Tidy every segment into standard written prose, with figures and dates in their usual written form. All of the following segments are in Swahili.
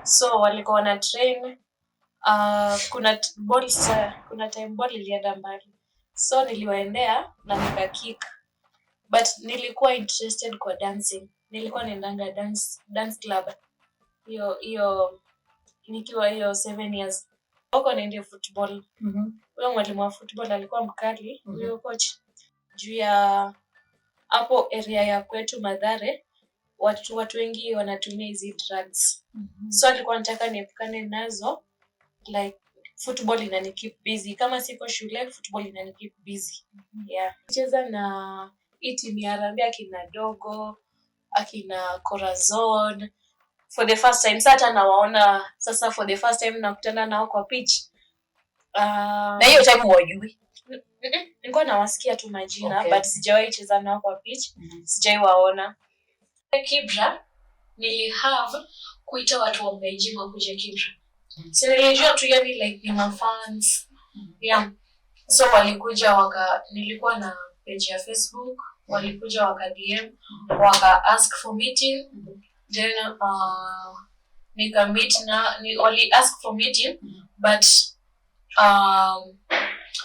So walikuwa na train kuna time ball ilienda mbali. So niliwaendea na nikakick. But nilikuwa interested kwa dancing. Nilikuwa naendanga dance club. Hiyo nikiwa 7 years. Huko naendea football. Huyo mwalimu wa football alikuwa mkali, huyo coach. Juu ya hapo area ya kwetu Mathare, watu wengi wanatumia hizi drugs. So alikuwa anataka niepukane nazo, like football inanikeep busy. Kama siko shule, football inanikeep busy. Yeah. Cheza na team ya Harambee akina Dogo, akina Corazon. For the first time, sasa nawaona sasa for the first time nakutana nao kwa pitch. Na hiyo time wajui. Nilikuwa nawasikia tu majina, but sijawahi cheza nao kwa pitch. Sijawahi waona. Kibera nilihave kuita watu wa BEIJING wakuje Kibera. So nilijua tu yani like ni mafans. Yeah. So walikuja nilikuwa na page ya Facebook, walikuja DM, ask for meeting. Then nika meet wali ask for meeting, but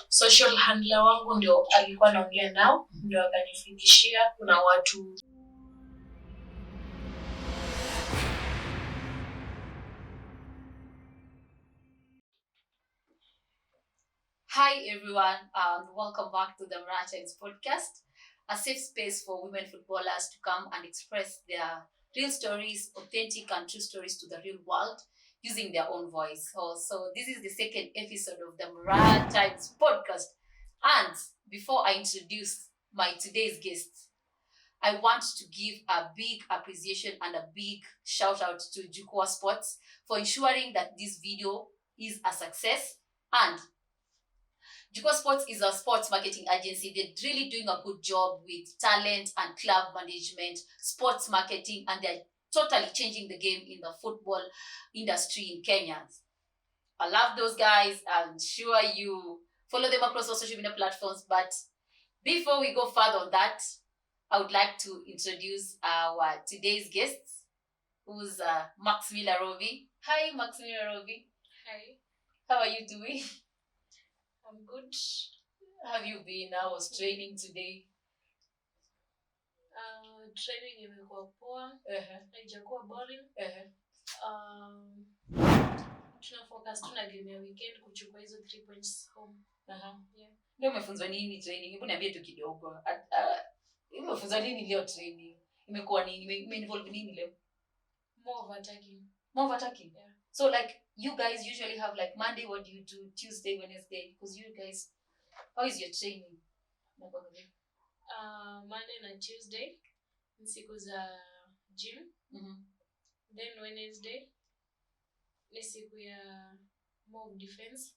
social handler wangu ndio alikuwa anaongea nao, ndio akanifikishia kuna watu. Hi everyone, welcome back to the Moraa Times podcast, a safe space for women footballers to come and express their real stories, authentic and true stories to the real world using their own voice. So this is the second episode of the Moraa Times podcast. And before I introduce my today's guest, I want to give a big appreciation and a big shout out to Jukwaa Sports for ensuring that this video is a success. And Jukwaa Sports is a sports marketing agency. They're really doing a good job with talent and club management, sports marketing, and they're totally changing the game in the football industry in Kenya. I love those guys. I'm sure you follow them across all social media platforms. But before we go further on that, I would like to introduce our today's guest, who's Maximilla ROBI. Hi, Maximilla ROBI. Hi. How are you doing? I'm good. Have you been? I was training today. Training imekuwa poa. Haijakuwa boring. Tunafocus tu na game ya weekend kuchukua hizo 3 points home. Yeah. Leo umefunzwa nini training? Hebu niambie tu kidogo. Umefunzwa nini leo training? Imekuwa nini? Imeinvolve nini leo? More of attacking. More of attacking? Yeah. So like you guys usually have like Monday, what do you do? Tuesday, Wednesday? Because you guys, how is your training? Monday na Tuesday ni siku za gym. Then Wednesday ni siku ya more defense.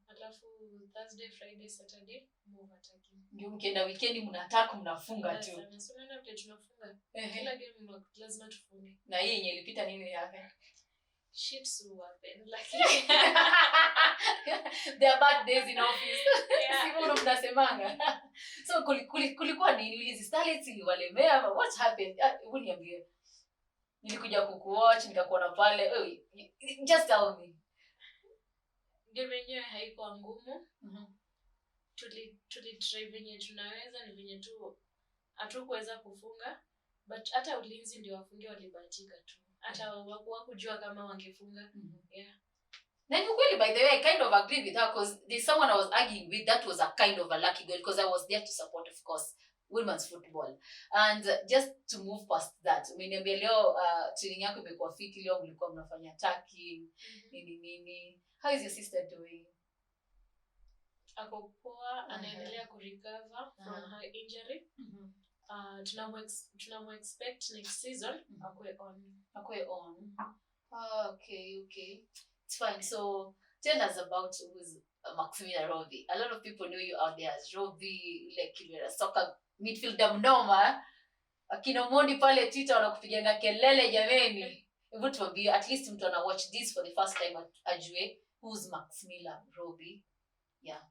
Alafu Thursday, Friday, Saturday more attacking. Ndio mkienda weekend mnataka mnafunga tu. So ndio tunafunga. Kila game lazima tufunge. Na hii yenye ilipita nini yake? Shit will happen. Like there are bad days in office. Sivyo mnasemanga. So kulikuwa nini? Hizi starlets iliwalemea. What happened? Uniambie. Nilikuja kukuwatch nikakuona pale. Just tell me. Game yenyewe haikuwa ngumu. Try venye tunaweza, ni venye tu hatukuweza kufunga, but hata ulinzi ndio wafunge, walibahatika tu. Hata hawakujua kama wangefunga. Yeah. Then really, by the way, I kind of agree with her because there's someone I was arguing with that was a kind of a lucky goal because I was there to support, of course, women's football. And just to move past that, umeniambia leo training yako imekuwa fiti, leo mlikuwa mnafanya attacking, nini. How is your sister doing? Ako poa, anaendelea kurecover from her injury. Tunamu expect next season akue on. Okay. It's fine. So tell us about who's Maximilla ROBI. A lot of people know you out there as ROBI, like Kibera soccer midfielder mnoma. Akina Mondi pale Twitter wanakupiganga kelele jameni. Hebu tuambie, at least mtu ana watch this for the first time ajue who's Maximilla ROBI. Yeah.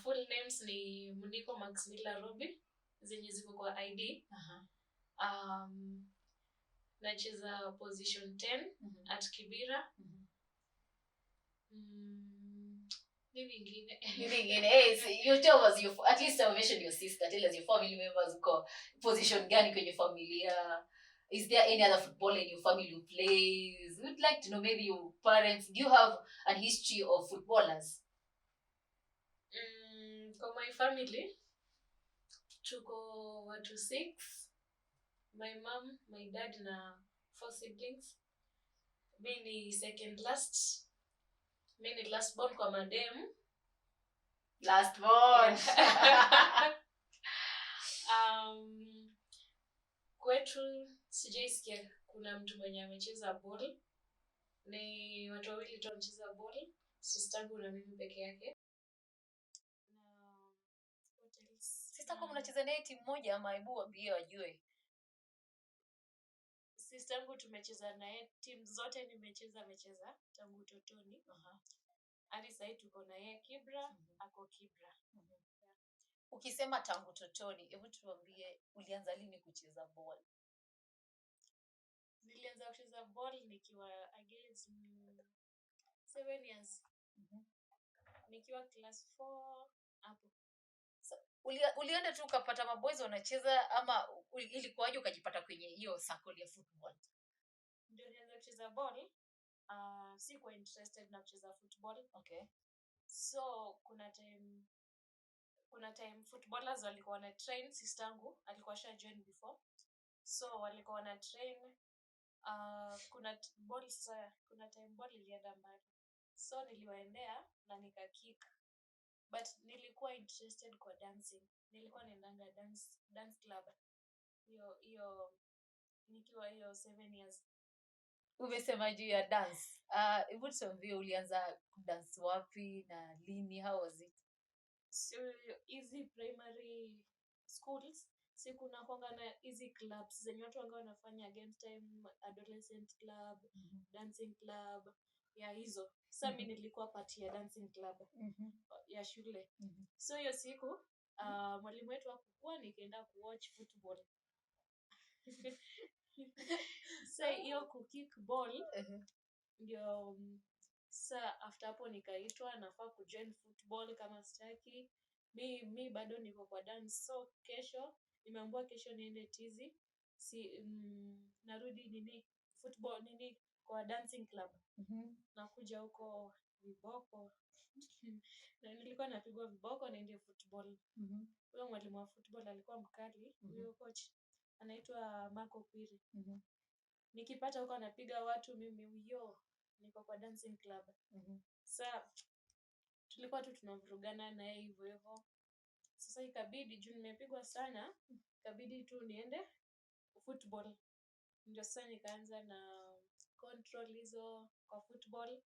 Full names ni Muniko Maximilla ROBI, zenye ziko kwa ID. nacheza position 10 at Kibera. Maybe ingine. Hey, so you tell us at least I mentioned your sister. Tell us your family members who position gani kwenye familia. Is there any other footballer in your family who plays? We'd like to know, maybe your parents. Do you have a history of footballers? For my family, tuko watu 6. My mom, my dad na 4 siblings. Mi ni second last. Mi ni last born kwa madem. Last born. Kwetu sijaisikia kuna mtu mwenye amecheza ball. Ni watu wawili tu wamecheza ball. Sistangu na mimi peke yake. Sister kwa mnacheza naye timu moja ama hebu waambie wajue. Sistangu tumecheza naye timu zote nimecheza tangu utotoni. Hadi sasa tuko na yeye Kibera, ako Kibera. Ukisema tangu utotoni, hebu tuambie ulianza lini kucheza ball? Nilianza kucheza ball nikiwa against 7 years. Nikiwa class 4 hapo. So, ulienda tu ukapata maboys wanacheza ama ilikuwaje ukajipata kwenye hiyo circle ya football? Ndio nilianza kucheza ball. Sikuwa interested na kucheza football. Okay. So kuna time footballers walikuwa na train, sistangu alikuwa sha join before. So walikuwa na train kuna time ball ilienda mbali. So niliwaendea na nika kick. But nilikuwa interested kwa dancing. Nilikuwa naendanga dance club. Hiyo nikiwa 7 years. Umesema juu ya dance. Hebu tuambie ulianza dance wapi na lini, how was it? So easy primary schools. Kuna kwanga na easy clubs zenye watu wanafanya game time, adolescent club, dancing club, ya hizo. Sasa mimi nilikuwa part ya dancing club ya shule. So hiyo siku mwalimu wetu hakukuwa, nikaenda kuwatch football. Sasa hiyo kukick ball ndio sasa after hapo nikaitwa nafaa kujoin football kama sitaki. Mi bado niko kwa dance. So kesho nimeambiwa kesho niende tizi. Narudi football kwa dancing club. Nakuja huko viboko. Na nilikuwa napigwa viboko niende football. Huyo mwalimu wa football alikuwa mkali. Huyo coach anaitwa Marco Kwiri. Nikipata huko anapiga watu mimi niko kwa dancing club. Sasa tulikuwa tu tunavurugana na yeye hivyo. Sasa ikabidi juu nimepigwa sana, ikabidi tu niende football. Ndio sasa nikaanza na control hizo kwa football.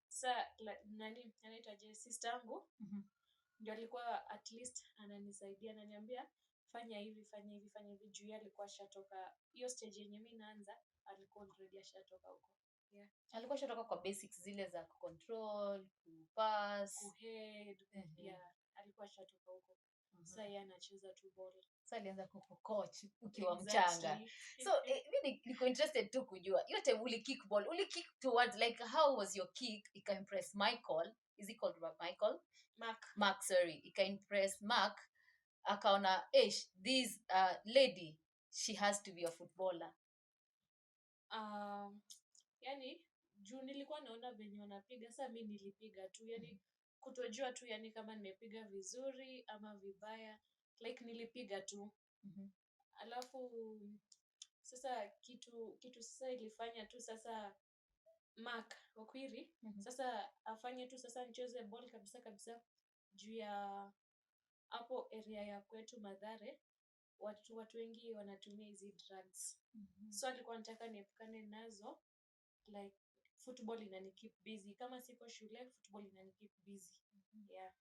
Sasa anaitwa sistangu. Ndio alikuwa at least ananisaidia, ananiambia fanya hivi juu alikuwa shatoka hiyo stage yenye mimi naanza, alikuwa already ashatoka huko. Yeah. Alikuwa shatoka kwa basics zile za control, pass, head. Yeah, alikuwa shatoka huko. Sasa yeye anacheza tu ball. Sasa alianza coach ukiwa mchanga. So mimi niko interested tu kujua hiyo time kick ball, kick towards like how was your kick? Ika impress Michael. Is it called Michael? Mark, sorry. Ika impress Mark. Akaona this lady, she has to be a footballer. Yani juu nilikuwa naona venye wanapiga, sasa mimi nilipiga tu, yani kutojua tu yani kama nimepiga vizuri ama vibaya, like nilipiga tu. Alafu sasa kitu sasa ilifanya tu sasa Mark Okwiri sasa afanye tu sasa nicheze ball kabisa juu ya hapo area ya kwetu Mathare watu wengi wanatumia hizi drugs. So alikuwa anataka niepukane nazo, like football inanikeep busy. Kama siko shule, football inanikeep busy. Yeah.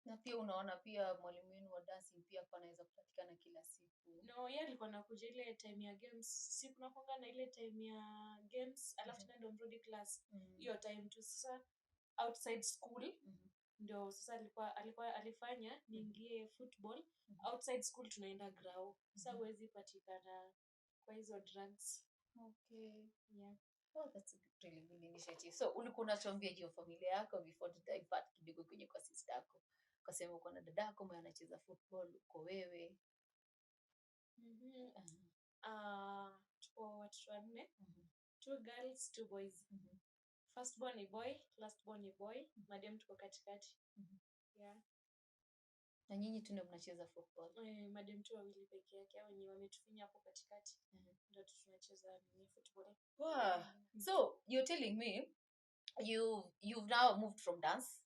Na pia unaona pia mwalimu wenu wa dancing pia kwa anaweza kupatikana kila siku. No, yeye alikuwa anakuja ile time ya games. Siku nakonga na ile time ya games, alafu tunaenda mrudi class. Hiyo time tu sasa outside school. Ndio sasa alifanya niingie football. Outside school tunaenda grao. Sasa huwezi patikana kwa hizo drugs. Okay. Yeah. Oh, that's a really good initiative. So ulikuwa unatuambia juu ya familia yako before to divert kidogo kwenye kwa sister yako. Ukasema uko na dada yako mwenye anacheza football, uko wewe. Tuko watoto wanne. 2 girls, 2 boys. First born ni boy, last born ni boy. Madam tuko katikati. Yeah. Na nyinyi tu ndio mnacheza football? Madam tu wawili peke yake wenye wametufinya hapo katikati. Ndio tunacheza football. Wow. So you're telling me you've now moved from dance.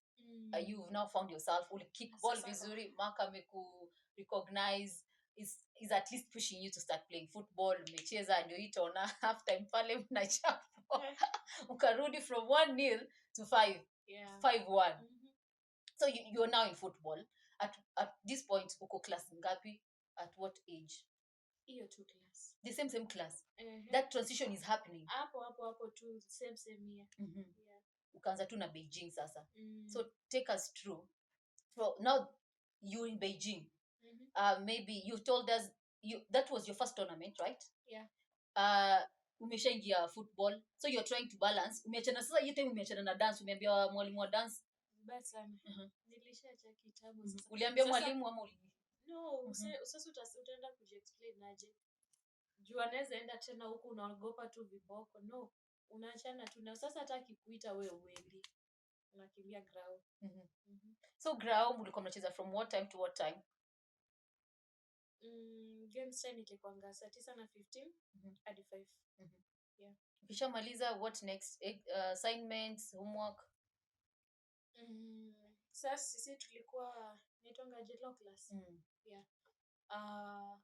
You've now found yourself. Uli kickball vizuri, Mark ameku recognize is at least pushing you to start playing football. Umecheza ndio itaona half time pale mnachapo. Ukarudi from 1-0 to 5. Yeah. 5-1. So you're now in football. At this point uko class ngapi? At what age? Hiyo 2 class. The same class. That transition is happening. Hapo tu same year. Yeah. Ukaanza tu na Beijing sasa. So take us through. So now you're in Beijing. Maybe you told us that was your first tournament, right? Yeah. Umeshaingia football. So you're trying to balance. Umeachana sasa hiyo time umeachana na dance, umeambia mwalimu wa dance. Bad sana. Nilishacha kitabu sasa. Uliambia mwalimu ama ulini? No, sasa utaenda kujiexplain aje. Juu anaweza enda tena huku unaogopa tu viboko. No, unaachana tu na sasa hata akikuita wewe uendi. Unakimbia grao. So grao mlikuwa mnacheza from what time to what time? Games time ilikuwa saa 9:15 hadi 5. Yeah. Ukishamaliza what next? Assignments, homework? Sasa sisi tulikuwa nitonga jelo class. Yeah.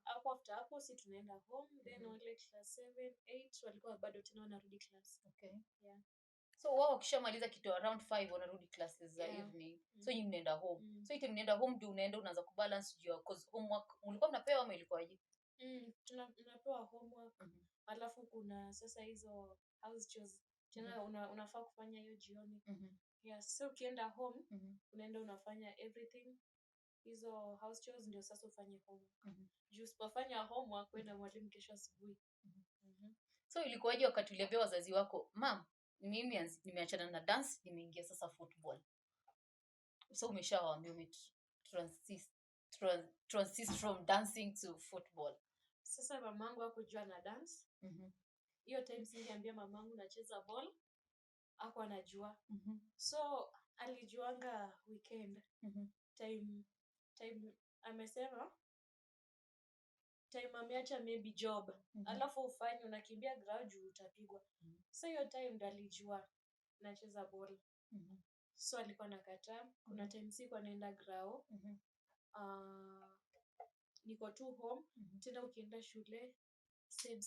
Hapo after hapo si tunaenda home, then wale class 7, 8 walikuwa bado tena wanarudi class. Okay. Yeah. So wao wakishamaliza kitu around 5 wanarudi classes za evening. So you mnaenda home. So ite mnaenda home ndio unaanza kubalance your cause homework mlikuwa mnapewa ama ilikuwaje? Tunapewa homework. Alafu kuna sasa hizo house chores. Tena unafaa kufanya hiyo jioni. Yeah, so ukienda home, unaenda unafanya everything. Hizo house chores ndio sasa ufanye homework. Juu usipofanya homework wewe na mwalimu kesho asubuhi. So ilikuwaje wakati uliambia wazazi wako, "Mom, mimi nimeachana na dance, nimeingia sasa football." So umeshawaambia transit from dancing to football. Sasa mamangu hakujua na dance. Hiyo time singeambia mamangu nacheza ball. Hapo anajua. So alijuanga weekend. Time amesema time ameacha maybe job. Alafu ufanye unakimbia ground juu utapigwa. So hiyo time ndo alijua nacheza ball. So alikuwa nakataa. Kuna time sikuwa naenda ground. Niko tu home. Tena ukienda shule same.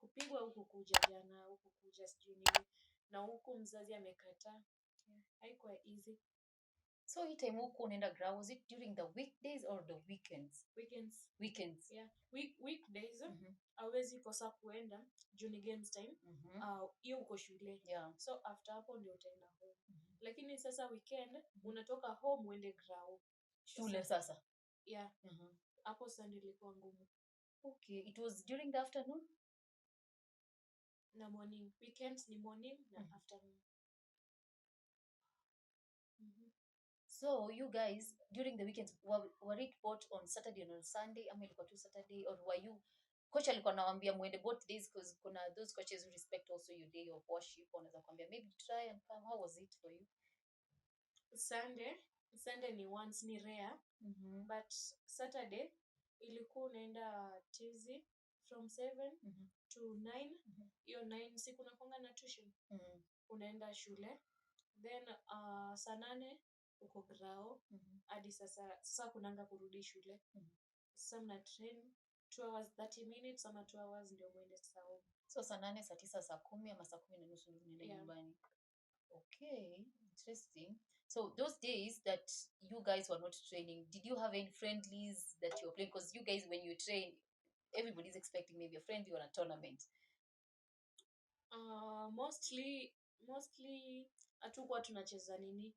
Kupigwa huku kuja jana, huku kuja sijui nini. Na huku mzazi amekataa. Yeah, haikuwa easy. So hii time huko unaenda ground, was it during the weekdays or the weekends? Weekends. Yeah. Weekdays hawezi kosa kuenda juu ni games time. Hiyo uko shule. Yeah. So after hapo ndio utaenda home. Lakini sasa weekend unatoka home uende ground. Shule sasa. Yeah. Hapo Sunday ilikuwa ngumu. Okay, it was during the afternoon? Na morning. Weekends ni morning na afternoon. So you guys during the weekends were it both on Saturday and on Sunday ama ilikuwa tu Saturday, or were you coach alikuwa anawaambia muende both days because kuna those coaches who respect also your day of worship, wanaweza kuambia maybe try and come? How was it for you? Sunday ni once, ni rare. But Saturday ilikuwa unaenda Tuesday from 7 to 9. Hiyo 9 siku nakonga na tuition. Unaenda shule. Then saa 8 uko grao. Hadi sasa kunanga kurudi shule. Sasa mna train 2 hours 30 minutes ama 2 hours ndio muende sasa home. So saa 8, saa 9, saa 10 ama saa 10:30 ndio unaenda nyumbani. Okay, interesting. So those days that you guys were not training, did you have any friendlies that you were playing? Because you guys when you train, everybody's expecting maybe a friendly or a tournament. Mostly hatukuwa tunacheza nini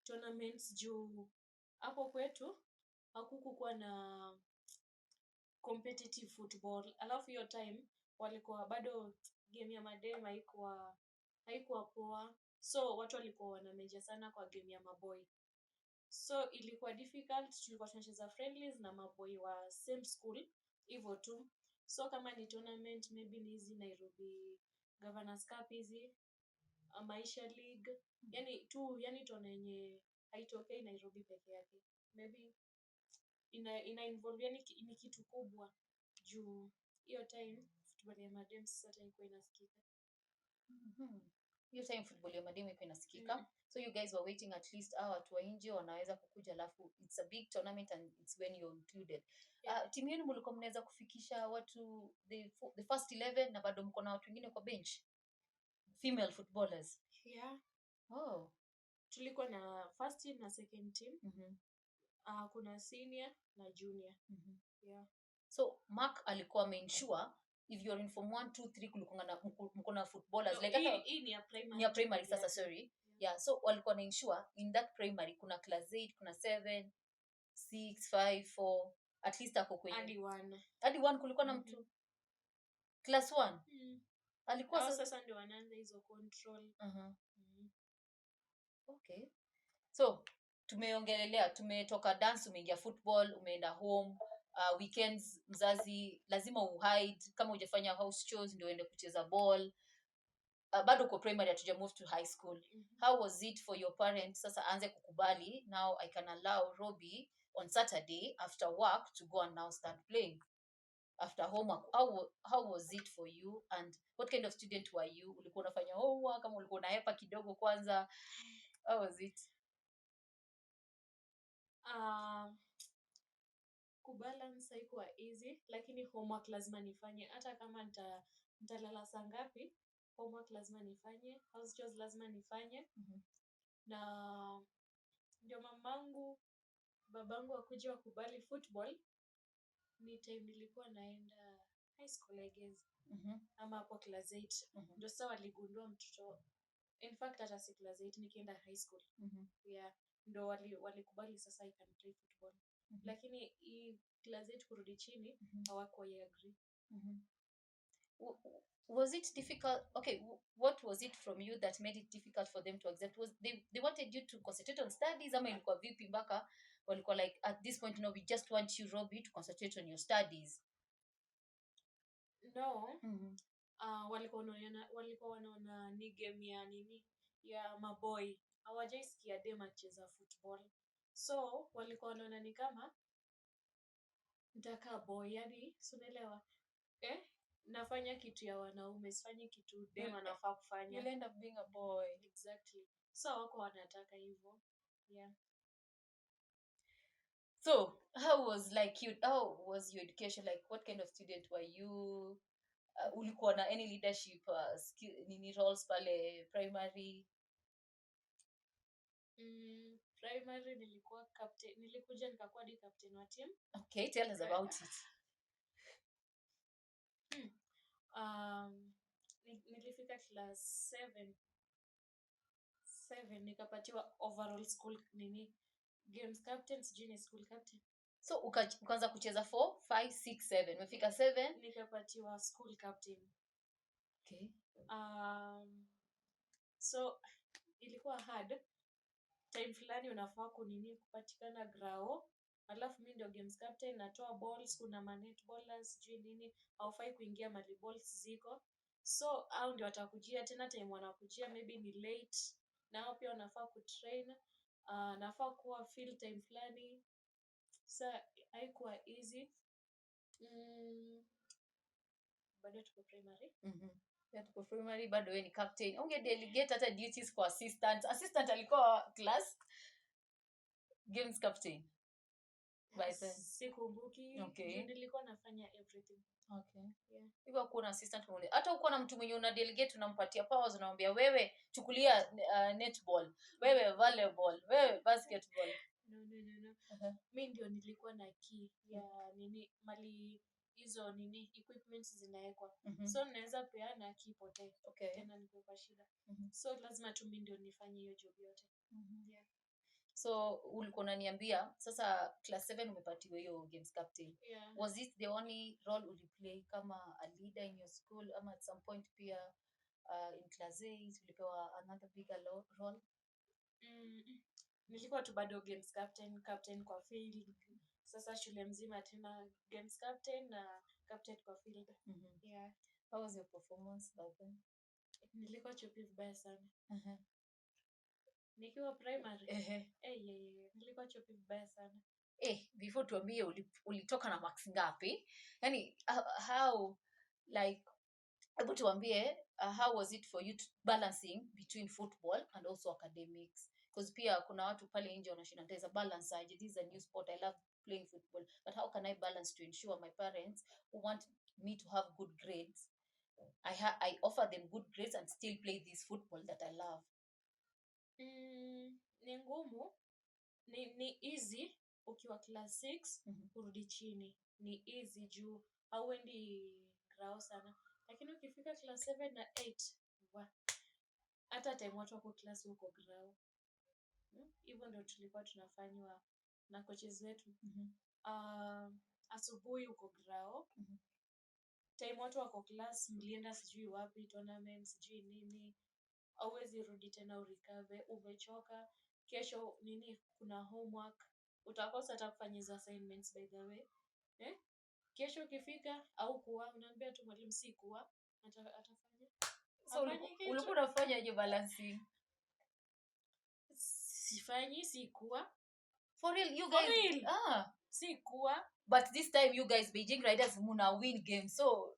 tournaments juu hapo kwetu hakukuwa na competitive football. Alafu hiyo time walikuwa bado game ya madem haikuwa poa, so watu walikuwa wanameja sana kwa game ya maboy, so ilikuwa difficult. Tulikuwa tunacheza friendlies na maboy wa same school hivyo tu. So kama ni tournament maybe ni hizi Nairobi Governors Cup hizi, Maisha League, yani tuna yenye haitokei Nairobi peke yake, maybe ina involve, yani ni kitu kubwa juu hiyo time football ya madem sasa ilikuwa inasikika. Hiyo time football ya madem ilikuwa inasikika. So you guys were waiting at least watu wa nje wanaweza kukuja, alafu it's a big tournament and it's when you're included. Timu yenu mlikuwa mnaweza kufikisha watu the first 11 na bado mko na watu wengine kwa bench, female footballers? Tulikuwa na first team na second team. Kuna senior na junior. So Mark alikuwa amensure if you're in form 1 2 3 kulikuwa na mko na footballers, like hata ni ya primary sasa, sorry. So walikuwa na ensure in that primary kuna class 8, kuna 7 6 5 4 at least ako kwenye hadi 1 kulikuwa na mtu class 1 alikuwa sasa ndio wanaanza hizo control. Okay, so tumetoka dance, umeingia football, umeenda home. Weekends mzazi lazima uhide, kama hujafanya house chores ndio uende kucheza ball. Bado uko primary, hatuja move to high school. How was it for your parents sasa aanze kukubali now I can allow Robi on Saturday after work to go and now start playing after homework? How was it for you, and what kind of student were you? Ulikuwa unafanya homework kama ulikuwa unahepa kidogo kwanza? How was it? Kubalance haikuwa easy, lakini homework lazima nifanye, hata kama nitalala saa ngapi, homework lazima nifanye, house chores lazima nifanye. Na ndio babangu wakuje wakubali football ni time nilikuwa naenda high school I guess. Ama hapo class 8 ndio sasa waligundua mtoto, in fact hata si class 8, nikienda high school. Ndio walikubali sasa I can play football. Lakini hii class 8 kurudi chini hawakuwa agree. Was it difficult? Okay, what was it from you that made it difficult for them to accept? Was they wanted you to concentrate on studies, ama ilikuwa vipi mpaka walikuwa like at this point no, we just want you Robi to concentrate on your studies? No. Walikuwa wanaona ni game ya ya maboy, hawajaisikia dem acheza football, so walikuwa wanaona ni kama nitaka boy, yani unaelewa, nafanya kitu ya wanaume, sifanyi kitu dem anafaa kufanya. You'll end up being a boy. Exactly, so wako wanataka hivyo. So how was your education? Like what kind of student were you? Ulikuwa na any leadership skill roles pale primary? Primary nilikuwa captain, nilikuja nikakuwa di captain wa team. Okay, tell us about it. Nilifika class 7 nikapatiwa overall school games captain, junior school captain. So ukaanza kucheza 4 5 6 7, umefika 7 nikapatiwa school captain. Okay. So ilikuwa hard time fulani, unafaa kupatikana grao, alafu mimi ndio games captain, natoa balls, kuna manet ballers haufai kuingia mali balls ziko, so au ndio watakujia tena time wanakujia maybe ni late, nao pia wanafaa kutrain, nafaa kuwa field time fulani, so haikuwa easy. Bado tuko primary. Tuko primary, bado wewe ni captain. Unge delegate hata duties kwa assistant alikuwa class games captain by then. Sikumbuki. Okay. Nilikuwa nafanya everything. Okay. Hivyo kuna assistant mmoja. Hata uko na mtu mwenye una delegate, unampatia powers, unamwambia wewe chukulia netball, wewe volleyball, wewe basketball. No. Mimi ndio nilikuwa na key ya mali hizo equipments zinawekwa. So naweza peana key pote. Okay. Tena niko kwa shida. So lazima tu mimi ndio nifanye hiyo job yote. So ulikuwa unaniambia sasa class 7 umepatiwa hiyo games captain. Yeah. Was it the only role you play kama a leader in your school ama at some point pia in class 8 ulipewa another bigger role? Nilikuwa tu bado games captain kwa field. Sasa shule mzima tena games captain na captain kwa field. Yeah. How was your performance back then? Nilikuwa chupi vibaya sana. Nikiwa primary. Nilikuwa chupi vibaya sana. Before tuambie ulitoka na marks ngapi? Yaani how like hebu tuambie how was it for you balancing between football and also academics? Because pia kuna watu pale nje wanashinda there's a balance. This is a new sport. I love playing football, but how can I balance to ensure my parents who want me to have good grades, I offer them good grades and still play this football that I love? Ni ngumu. Ni easy ukiwa class 6 kurudi chini. Ni easy juu hauendi grao sana. Lakini ukifika class 7 na 8 hata time watu wako class uko grao. Hivyo ndio tulikuwa tunafanywa na coaches wetu. Asubuhi uko grao. Time watu wako class mlienda sijui wapi, tournament sijui nini. Hauwezi rudi tena urikave, umechoka. Kesho nini kuna homework. Utakosa hata kufanya hizo assignments by the way. Kesho ukifika au kuwa unaambia tu mwalimu si kuwa atafanya. So ulikuwa unafanya hiyo balancing? Sifanyi si kuwa. For real, you guys? For real. Si kuwa. But this time you guys Beijing Riders muna win game. So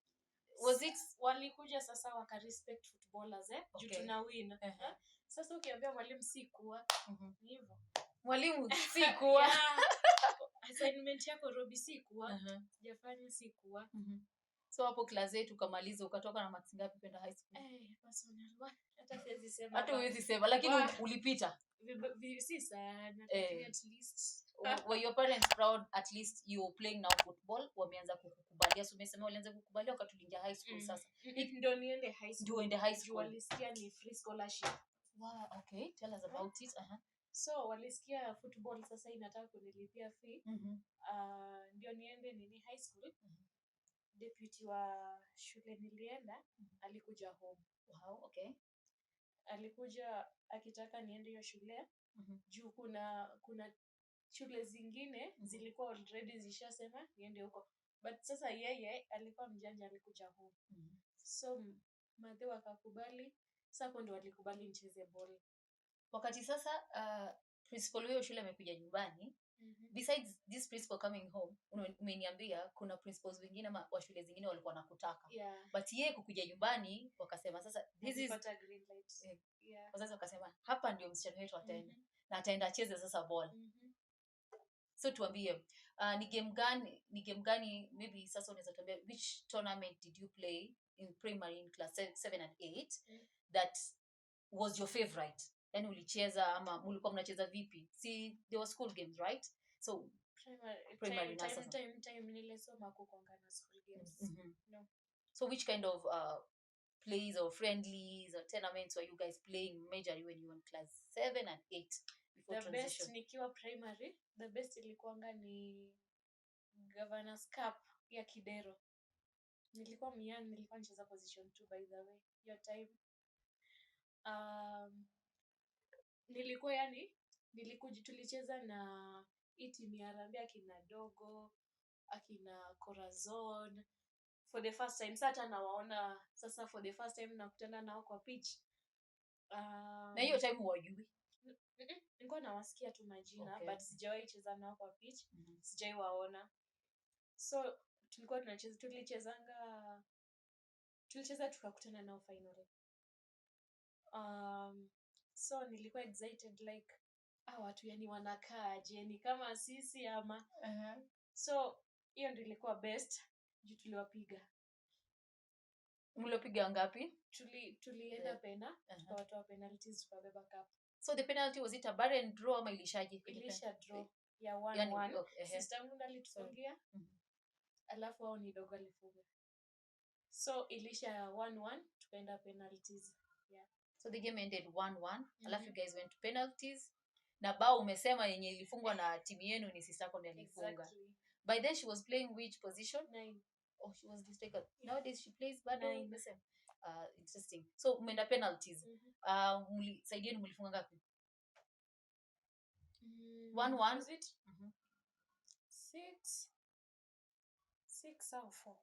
was it walikuja sasa waka respect footballers juu tuna win. Sasa ukiambia mwalimu si kuwa ni hivyo. Mwalimu si kuwa. Assignment yako ROBI si kuwa. Sijafanya si kuwa. So hapo class 8 ukamaliza ukatoka na marks ngapi kwenda high school? Personal. Hata siwezi sema. Hata huwezi sema lakini ulipita. Si sana at least. Were your parents proud at least you were playing now football? Wameanza kukukubalia. So umesema walianza kukubalia wakati uliingia high school sasa. Ndio niende high school. Ndio ende high school. Walisikia ni free scholarship. Wow, okay. Tell us about it. So walisikia football sasa inataka kunilipia fee. Ndio niende nini high school. Deputy wa shule nilienda alikuja home. Wow, okay. Alikuja akitaka niende hiyo shule. Juu kuna shule zingine zilikuwa already zishasema niende huko. But sasa yeye alikuwa mjanja alikuja home. So madhe wakakubali. Sasa ndio walikubali nicheze ball. Wakati sasa principal huyo shule amekuja nyumbani. Besides this principal coming home, umeniambia kuna principals wengine ama wa shule zingine walikuwa nakutaka. But yeye kukuja nyumbani wakasema sasa this is green light. Wazazi wakasema hapa ndio msichana wetu ataenda. Na ataenda acheze sasa ball. So tuambie ni game gani maybe sasa unaweza tuambia which tournament did you play in primary in class 7 and 8 that was your favorite? Yaani ulicheza ama mlikuwa mnacheza vipi? See there were school games, right? So primary time nilisoma kukonga school games. No. So which kind of plays or friendlies or tournaments were you guys playing majorly when you were in class 7 and 8 before the transition? Best nikiwa primary, the best ilikuanga ni Governor's Cup ya Kibera. Nilikuwa nilikuwa nacheza position 2 by the way. Your time. Tulicheza na timu ya Harambee akina Dogo, akina Corazon. For the first time sasa nawaona sasa for the first time nakutana nao kwa pitch. Na hiyo time wajui. Nilikuwa nawasikia tu majina but sijawahi cheza nao kwa pitch. Sijawahi waona. So tulikuwa tulicheza tukakutana nao final. So nilikuwa excited like watu yani wanakaaje ni kama sisi ama so hiyo ndio ilikuwa best juu tuliwapiga. Mliopiga ngapi? Tulienda pena tukawatoa penalties tukabeba cup. So the penalty was it a barren draw ama ilishaje? Ilisha draw ya 1-1. Sister Munda alitufungia. Alafu wao ni Dogo alifunga. So ilisha 1-1 tukaenda penalties. So the game ended 1-1. Alafu you guys went to penalties. na bao umesema yenye ilifungwa na timu yenu ni sister yako ndiye alifunga. Exactly. By then she was playing which position? 9. Oh, she was the striker. Nowadays she plays bado the same. Interesting. So umeenda penalties. Saidieni mlifunga ngapi? 1-1. Was it? 6 or 4?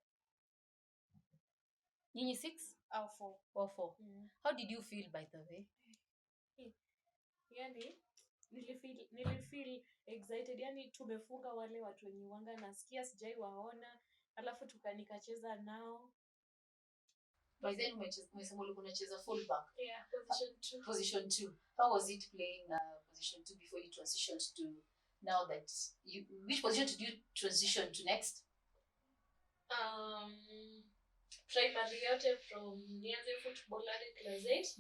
Nyinyi 6 au 4? or 4? How did you feel by the way? Yani nilifeel excited, yani tumefunga wale watu wenye wanga nasikia sijai waona, alafu nikacheza nao. By then umesema ulikuwa unacheza full back. Yeah, position 2. How was it playing position 2 before you transitioned to now that which position did you transition to next? Primary yote from nianze football hadi class 8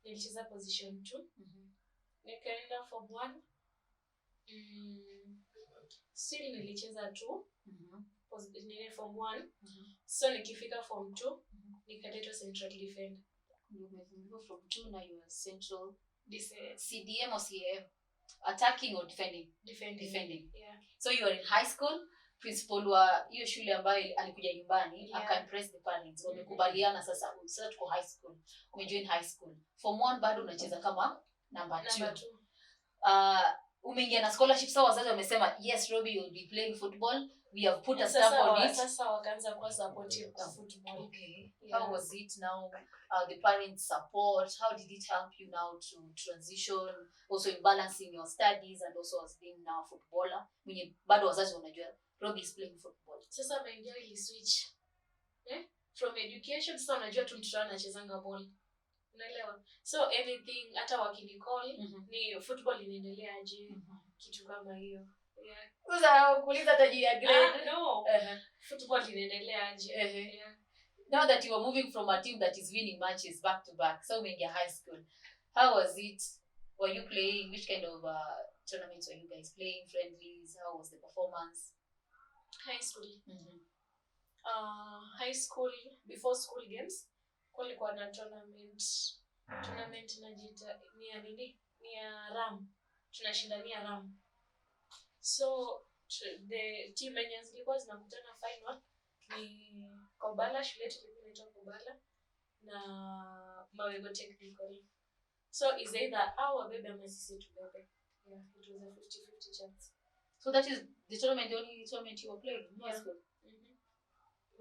nilicheza position 2. Nikaenda form 1 still nilicheza 2 nile form 1 so nikifika form 2 nikaletwa central defender. You from 2 now you are central defense. CDM or CAM? Attacking or defending? Defending. Yeah. So you are in high school, principal wa hiyo shule ambayo alikuja nyumbani akaimpress the parents. Wamekubaliana sasa tuko high school. Umejoin high school. Form 1 bado unacheza kama number 2. Umeingia na scholarship, so wazazi wamesema yes Robi you will be playing football, we have put a stamp on it. Sasa wakaanza kuwa supportive kwa football. Okay. Yeah. How was it now, the parents support, how did it help you now to transition also in balancing your studies and also as being now a footballer mwenye bado wazazi wanajua Robi is playing football? Sasa maendeleo ili switch from education, sasa unajua tu mtoto anachezanga ball, unaelewa, so anything hata wakinicall ni football inaendelea aje, kitu kama hiyo. Yeah. Sasa kuuliza taji ya grade. No. Football inaendelea aje. Yeah. Now that you are moving from a team that is winning matches back to back, so when you're high school, how was it? Were you playing? Which kind of tournaments were you guys playing? Friendlies? How was the performance? High school. High school, before school games, kulikuwa na tournament najita ni ya RAM. Tunashindania RAM. So the team yenye zilikuwa zinakutana final ni Kobala, shule tulikuwa inaitwa Kobala na Mawego Technical. So is either our baby ama sisi tubebe. Yeah, it was a 50-50 chance. So that is the tournament, the only tournament you were playing in high school?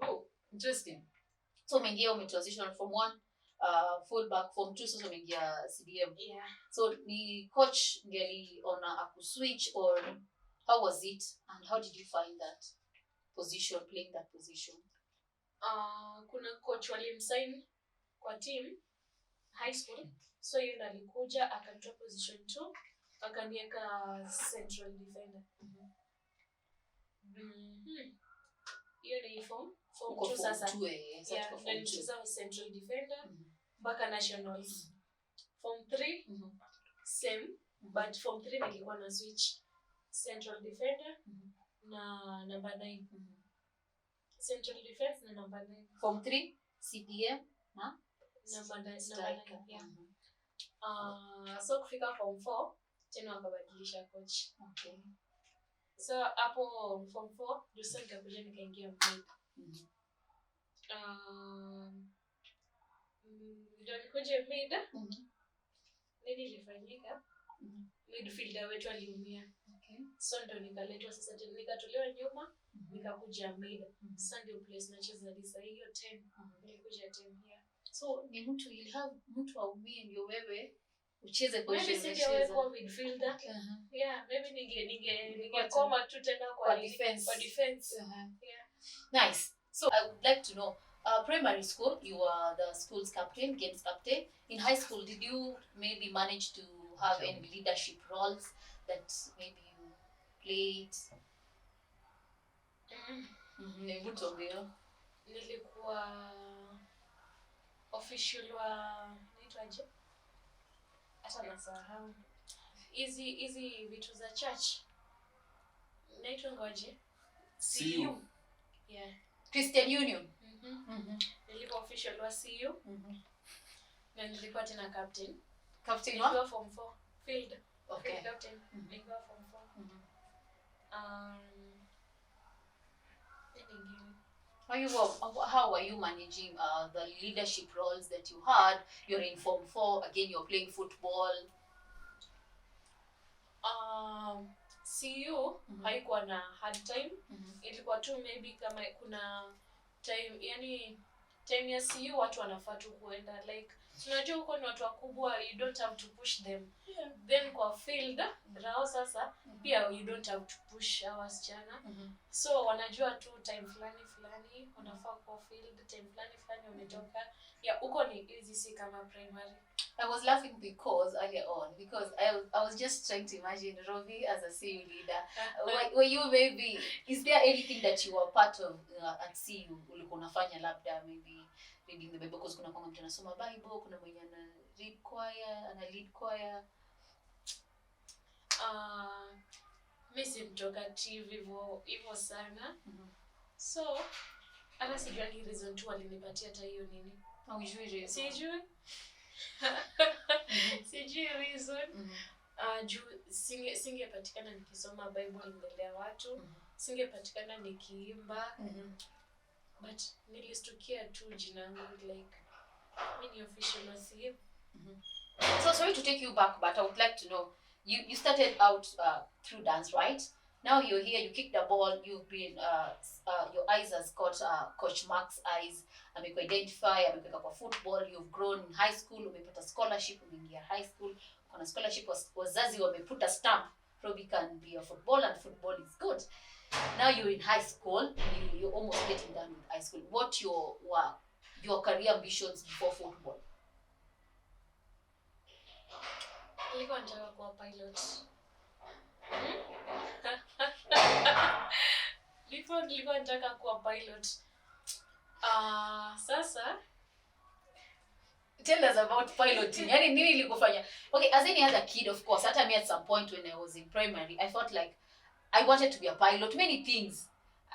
Oh, interesting. So umeingia transition from 1 fullback, from 2 sasa umeingia CDM. Yeah. So ni coach ngali ona akuswitch or how was it and how did you find that position, playing that position? Kuna coach walimsign kwa team high school, so yeye alikuja akanitoa position 2 akaniweka central defender. Hiyo ni form 2 sasa. Yeah, nilicheza central defender mpaka nationals. Form 3 same, but form 3 nilikuwa na switch central defender na number 9. Central defense na number 9. Form 3 CDM na number 9. Yeah. So kufika form 4 tena wakabadilisha coach. Okay. So hapo form 4 ndio nikakuja nikaingia mid. Ndio nikuja mid. Nini ilifanyika? Midfielder wetu aliumia. Okay. So ndio nikaletwa sasa tena nikatolewa nyuma nikakuja mid. Sasa ndio place nacheza disa hiyo 10. Nilikuja 10 here. So ni mtu you have mtu aumie ndio wewe ucheze position ya cheza kwa midfielder. Yeah, maybe ningekoma tu tena kwa defense. Yeah. Nice. So I would like to know, primary school you are the school's captain, games captain. In high school did you maybe manage to have any leadership roles that maybe you played? Nilikuwa official wa naitwaje? Hata nasahau. Hizi vitu za church. Naitwa ngoje? CU. Yeah. Christian Union. Nilikuwa official wa CU. Na nilikuwa tena captain. Captain wa form 4 field. Okay. Field captain nikiwa form 4. How are you managing the leadership roles that you had? You're in form 4, again you're playing football. CU haikuwa na hard time. Ilikuwa tu maybe kama kuna time, yani time ya CU watu wanafaa tu kuenda, like tunajua huko ni watu wakubwa, you don't have to push them. Then kwa field grao sasa pia you don't have to push our wasichana. So wanajua tu time fulani wanafaa kwa field, time fulani wametoka. Yeah, huko ni easy, si kama primary. I was laughing because earlier on, because I was just trying to imagine Robi as a CU leader. Were you maybe, is there anything that you were part of at CU ulikuwa unafanya, labda maybe reading the Bible, because kuna kwa mtu anasoma Bible, kuna mwenye ana lead choir. Mimi si mtokative hivyo sana. So hata sijui reason tu walinipatia hata hiyo nini. Sijui. Sijui reason. Singepatikana nikisoma Bible mbele ya watu. Singepatikana nikiimba. But nilistukia tu jina langu, like mimi ni official wa CU. So sorry to take you back, but I would like to know, you started out through dance, right? Now you're here, you kick the ball, you've been your eyes has got Coach Mark's eyes, amekuidentify, amekuweka kwa football, you've grown in high school, umepata scholarship, umeingia high school, kuna scholarship, wazazi wameputa stamp, Robi can be a footballer and football is good. Now you're in high school, you're almost getting done with high school. What your career ambitions before football? Nilikuwa nataka kuwa pilot. Nilikuwa nataka kuwa pilot. Sasa tell us about piloting. Yani nini ilikufanya? Okay, as any other kid, of course, hata me at some point when I was in primary, I felt like I wanted to be a pilot. Many things.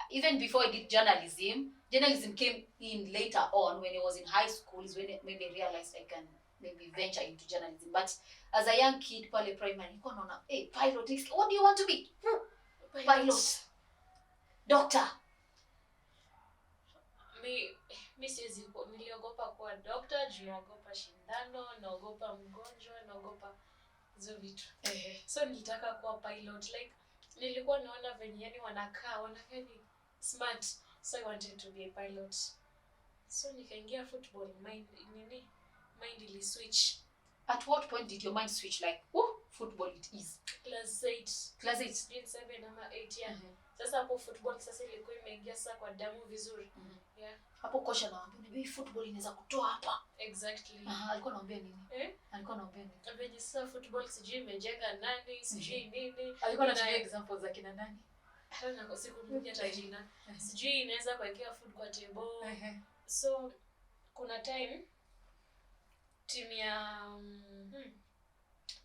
Even before I did journalism came in later on. When I was in high school is when maybe I realized I can maybe venture into journalism. But as a young kid, pale primary, niko naona, hey, pilot, what do you want to be? Pilot. Doctor. Mi siwezi, niliogopa kuwa doctor, naogopa shindano, naogopa mgonjwa, naogopa hizo vitu. So nilitaka kuwa pilot, like nilikuwa naona venye yani wanakaa ni smart, so I wanted to be a pilot. So nikaingia football, mind ili switch. At what point did your mind switch, like, football it is? Class 8. Class 8? Grade 7 ama 8, yeah. Sasa hapo football sasa ilikuwa imeingia sasa kwa damu vizuri. Yeah. Hapo kocha anawaambia ni football inaweza kutoa hapa. Exactly. Alikuwa anawaambia nini? Alikuwa anawaambia nini? Venye sasa football sijui imejenga nani, sijui nini. Alikuwa anatumia examples za kina nani? Hata sikumbuki hata jina. Sijui inaweza kuwekea food kwa table. So kuna time timu ya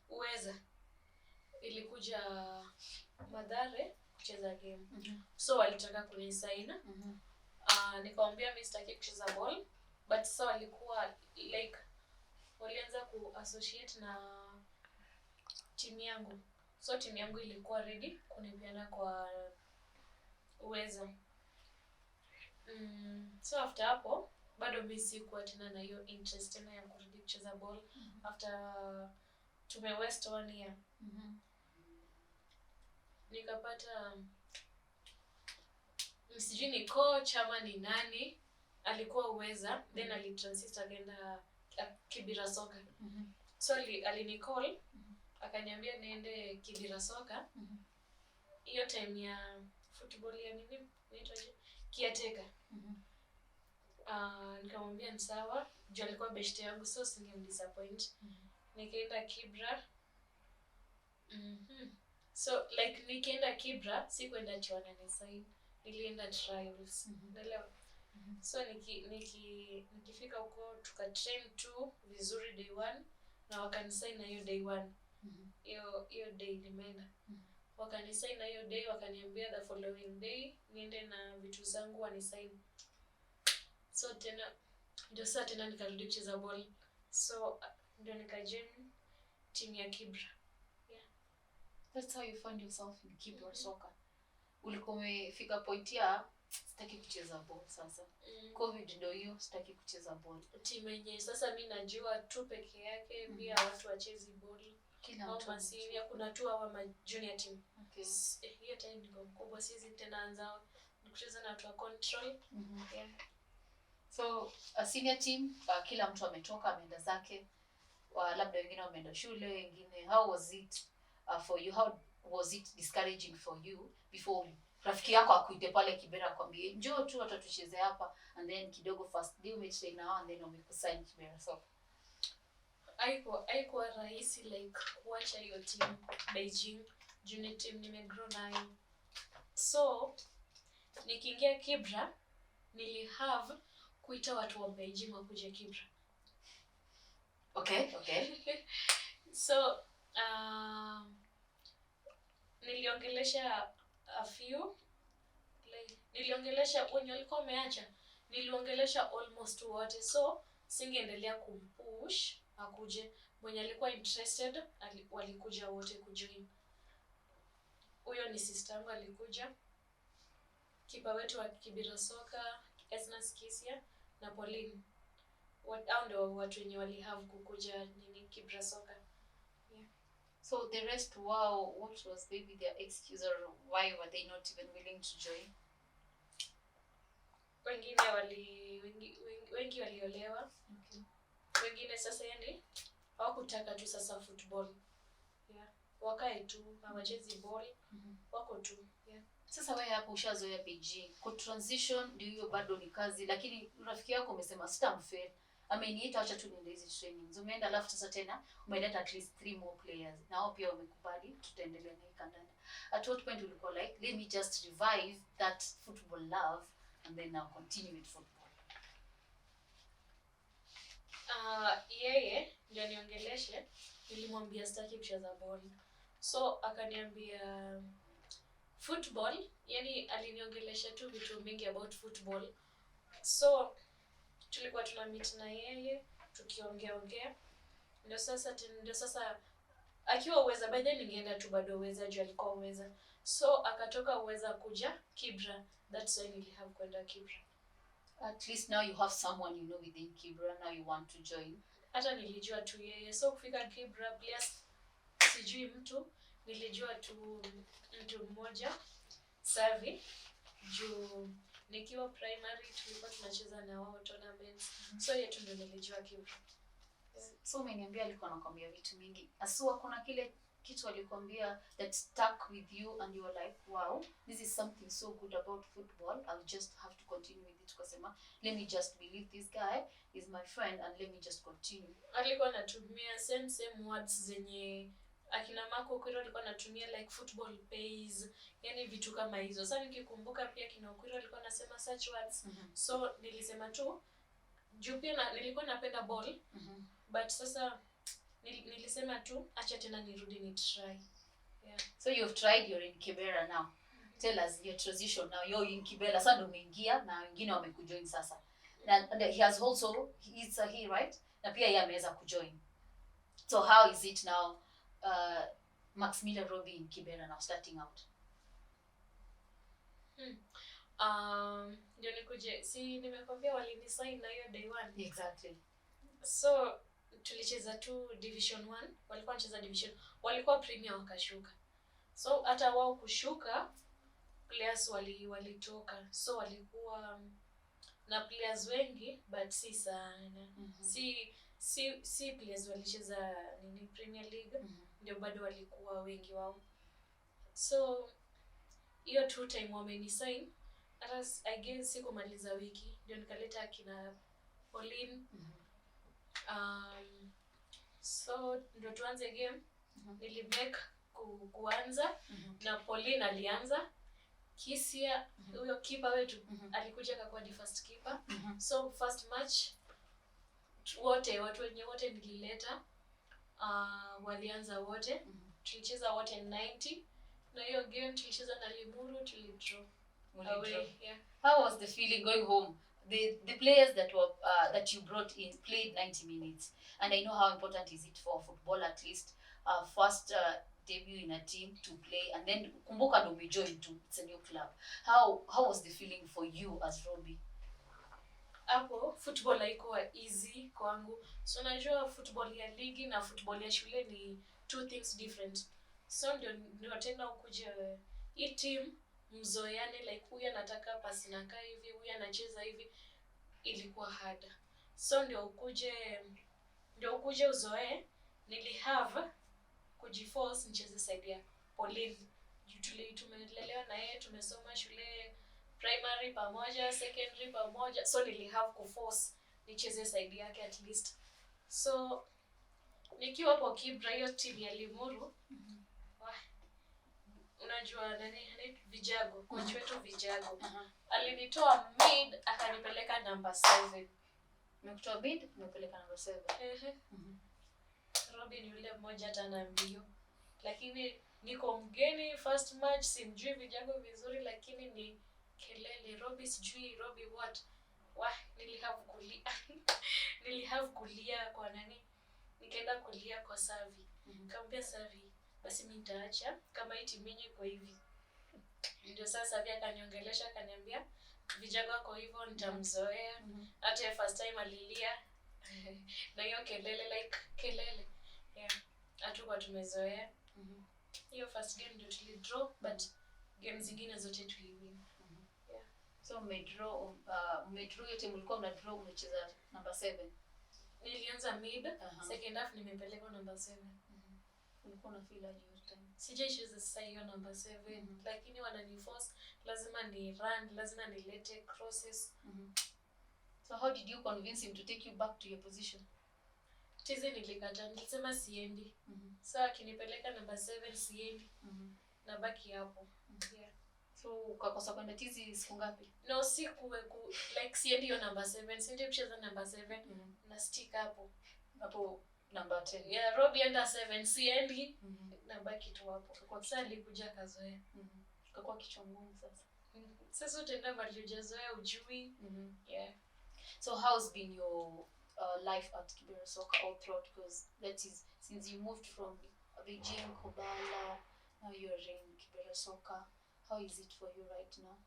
Uweza ilikuja Madhare kucheza game. So walitaka kunisign. Nikamwambia mimi sitaki kucheza ball, but so walikuwa like walianza kuassociate na timu yangu. So timu yangu ilikuwa ready kunipiana kwa Uweza. So after hapo bado mimi sikuwa tena na hiyo interest tena ya kurudi kucheza ball. After tume waste 1 year. Nikapata msijui ni coach ama ni nani alikuwa Uweza, then alitransit akaenda Kibera soka. So alinicall akaniambia niende Kibera soka. Hiyo time ya football ya nini inaitwaje, caretaker. Nikamwambia ni sawa, juu alikuwa best yangu, so singemdisappoint. Nikaenda Kibera. So like nikaenda Kibera, sikuenda chuana ni sign, nilienda trials. Unaelewa? So nikifika huko tukatrain tu vizuri day 1 na wakanisign na hiyo day 1. Hiyo day nimeenda. Wakanisign na hiyo day, wakaniambia the following day niende na vitu zangu wanisign. So tena nikarudi kucheza ball. So ndio nikajoin timu ya Kibera. Yeah. That's how you find yourself in Kibera soccer. Ulikuwa umefika point ya sitaki kucheza ball sasa. COVID ndio hiyo, sitaki kucheza ball. Timu yenye sasa mimi najua tu peke yake, pia watu wachezi ball. Kila mtu masini, kuna tu hawa junior team. Okay. Hiyo time niko mkubwa, sisi tena anza kucheza na watu wa control. Yeah. So a senior team, kila mtu ametoka ameenda zake. Labda wengine wameenda shule, wengine. How was it for you? How was it discouraging for you before rafiki yako akuite pale Kibera akwambie njoo tu atatucheze hapa, and then kidogo first day umetrain nao and then umekusign Kibera soccer? Haikuwa rahisi like kuacha hiyo team Beijing junior team nimegrow nayo. So nikiingia Kibera have kuita watu wa Beijing wakuje Kibera. Okay. So niliongelesha a few, like niliongelesha wenye walikuwa wameacha, niliongelesha almost wote, so singeendelea kumpush akuje. Mwenye alikuwa interested walikuja wote kujoin. Huyo ni sister yangu alikuja, kipa wetu wa Kibera soccer Esna Skisia na Pauline. Hao ndio watu wenye have kukuja nini Kibera soccer. Yeah. So the rest, wow, what was maybe their excuse, or why were they not even willing to join? Wengi waliolewa. Okay. Wengine sasa yani hawakutaka tu sasa football. Yeah. Wakae tu hawachezi ball. Wako tu. Yeah. Sasa wewe hapo ushazoea Beijing. Kwa transition ndio hiyo bado ni kazi, lakini rafiki yako umesema sitamfail. Ameniita acha tu niende hizi trainings. Umeenda alafu sasa tena umeleta at least 3 more players. Na wao pia wamekubali tutaendelea na kandanda. At what point ulikuwa like let me just revive that football love and then now continue with football? Yeye ndio niongeleshe, nilimwambia sitaki kucheza ball. So akaniambia football, yani aliniongelesha tu vitu mingi about football. So tulikuwa tuna meet na yeye tukiongea. Ndio sasa akiwa uweza by then ningeenda tu bado uweza juu alikuwa uweza. So akatoka uweza kuja Kibera. That's why have kwenda Kibera. At least now you have someone you know within Kibera, now you want to join. Hata nilijua tu yeye. So kufika Kibera plus sijui mtu, nilijua tu mtu mmoja Savi juu nikiwa primary tulikuwa tunacheza na wao tournaments. So yetu ndio nilijua Kibera. So umeniambia alikuwa anakuambia vitu mingi. Asua kuna kile kitu alikwambia that stuck with you and you were like wow, this is something so good about football, I'll just have to continue with it. Kusema let me just believe this guy is my friend and let me just continue. Alikuwa anatumia same words zenye akina Marco Kwiro alikuwa anatumia like football pays, yani vitu kama hizo. Sasa nikikumbuka pia kina Kwiro alikuwa anasema such words. So nilisema tu juu pia nilikuwa napenda ball. But sasa nilisema tu acha tena nirudi ni try. Yeah. So you've tried, you're in Kibera now. Tell us your transition now. You're in Kibera, sasa ndio umeingia na wengine wamekujoin sasa. And he has also, he's he right? Na pia yeye ameweza kujoin. So how is it now? Maximilla ROBI in Kibera now starting out. Ndio nikuje, si nimekwambia walinisign na hiyo day 1. Exactly. So tulicheza tu division 1, walikuwa wanacheza division, walikuwa premier wakashuka. So hata wao kushuka players walitoka. So walikuwa na players wengi but si sana. Si players walicheza nini Premier League, ndio bado walikuwa wengi wao. So hiyo two time wamenisign, hata I guess sikumaliza wiki ndio nikaleta kina Pauline. So ndio tuanze game. Nilimake kuanza na Pauline alianza. Kisia huyo keeper wetu alikuja akakuwa the first keeper. So first match watu wenye wote nilileta walianza wote. Tulicheza wote 90 na hiyo game tulicheza na Limuru, tulidraw away. Yeah. How was the feeling going home? The players that you brought in played 90 minutes, and I know how important is it for football at least first debut in a team to play, and then kumbuka ndo umejoin to it's a new club. How was the feeling for you as Robi? Hapo football haikuwa easy kwangu. So najua football ya ligi na football ya shule ni two things different. So ndio tena ukuje hii team mzoeane, like huyu anataka pasi na kaa hivi, huyu anacheza hivi, ilikuwa hard. So ndio ukuje uzoe, nilihave kujiforce nicheze side ya Pauline. Tumelelewa na yeye, tumesoma shule primary pamoja, secondary pamoja, so nilihave kuforce nicheze side yake at least. So nikiwa hapo Kibera, hiyo team ya Limuru, unajua nani Vijago, coach wetu Vijago. Alinitoa mid akanipeleka number 7. Nimekutoa mid, nimepeleka number 7. Robi ni yule mmoja hata na mbio. Lakini niko mgeni first match, simjui Vijago vizuri, lakini ni kelele Robi sijui Robi what. Nilihave kulia kwa nani? Nikaenda kulia kwa Savi. Kaambia Savi, basi mimi nitaacha kama hii timu yenyewe iko hivi. Ndio sasa Savi akaniongelesha, akaniambia Vijago wako hivyo nitamzoea. Hata first time alilia na hiyo kelele. Yeah. Hatukuwa tumezoea. Hiyo first game ndio tulidraw, but game zingine zote tuliwin. Yeah. So umedraw yote, mlikuwa mnadraw, umecheza number 7. Nilianza mid, second half nimepeleka number 7. Ulikuwa na feel aje hiyo time? Sijaicheza sasa hiyo number 7, lakini wananiforce, lazima ni run, lazima nilete crosses. So how did you convince him to take you back to your position? Tizi nilikata, nilisema siendi. So akinipeleka number 7 siendi. Nabaki hapo. Yeah. So ukakosa kwenda tizi siku ngapi? No, like siendi hiyo number 7, siendi kucheza number 7, na stick hapo number 10. Yeah, Robi under 7 siendi. Nabaki tu hapo. Kwa sababu alikuja kazoea. Ukakuwa kichwa ngumu sasa. Sasa utaenda mahali hujazoea ujui. Yeah. So how's been your life at Kibera Soccer all throughout? Because that is, since you moved from Beijing, Kobala, now you're in Kibera Soccer. How is it for you right now?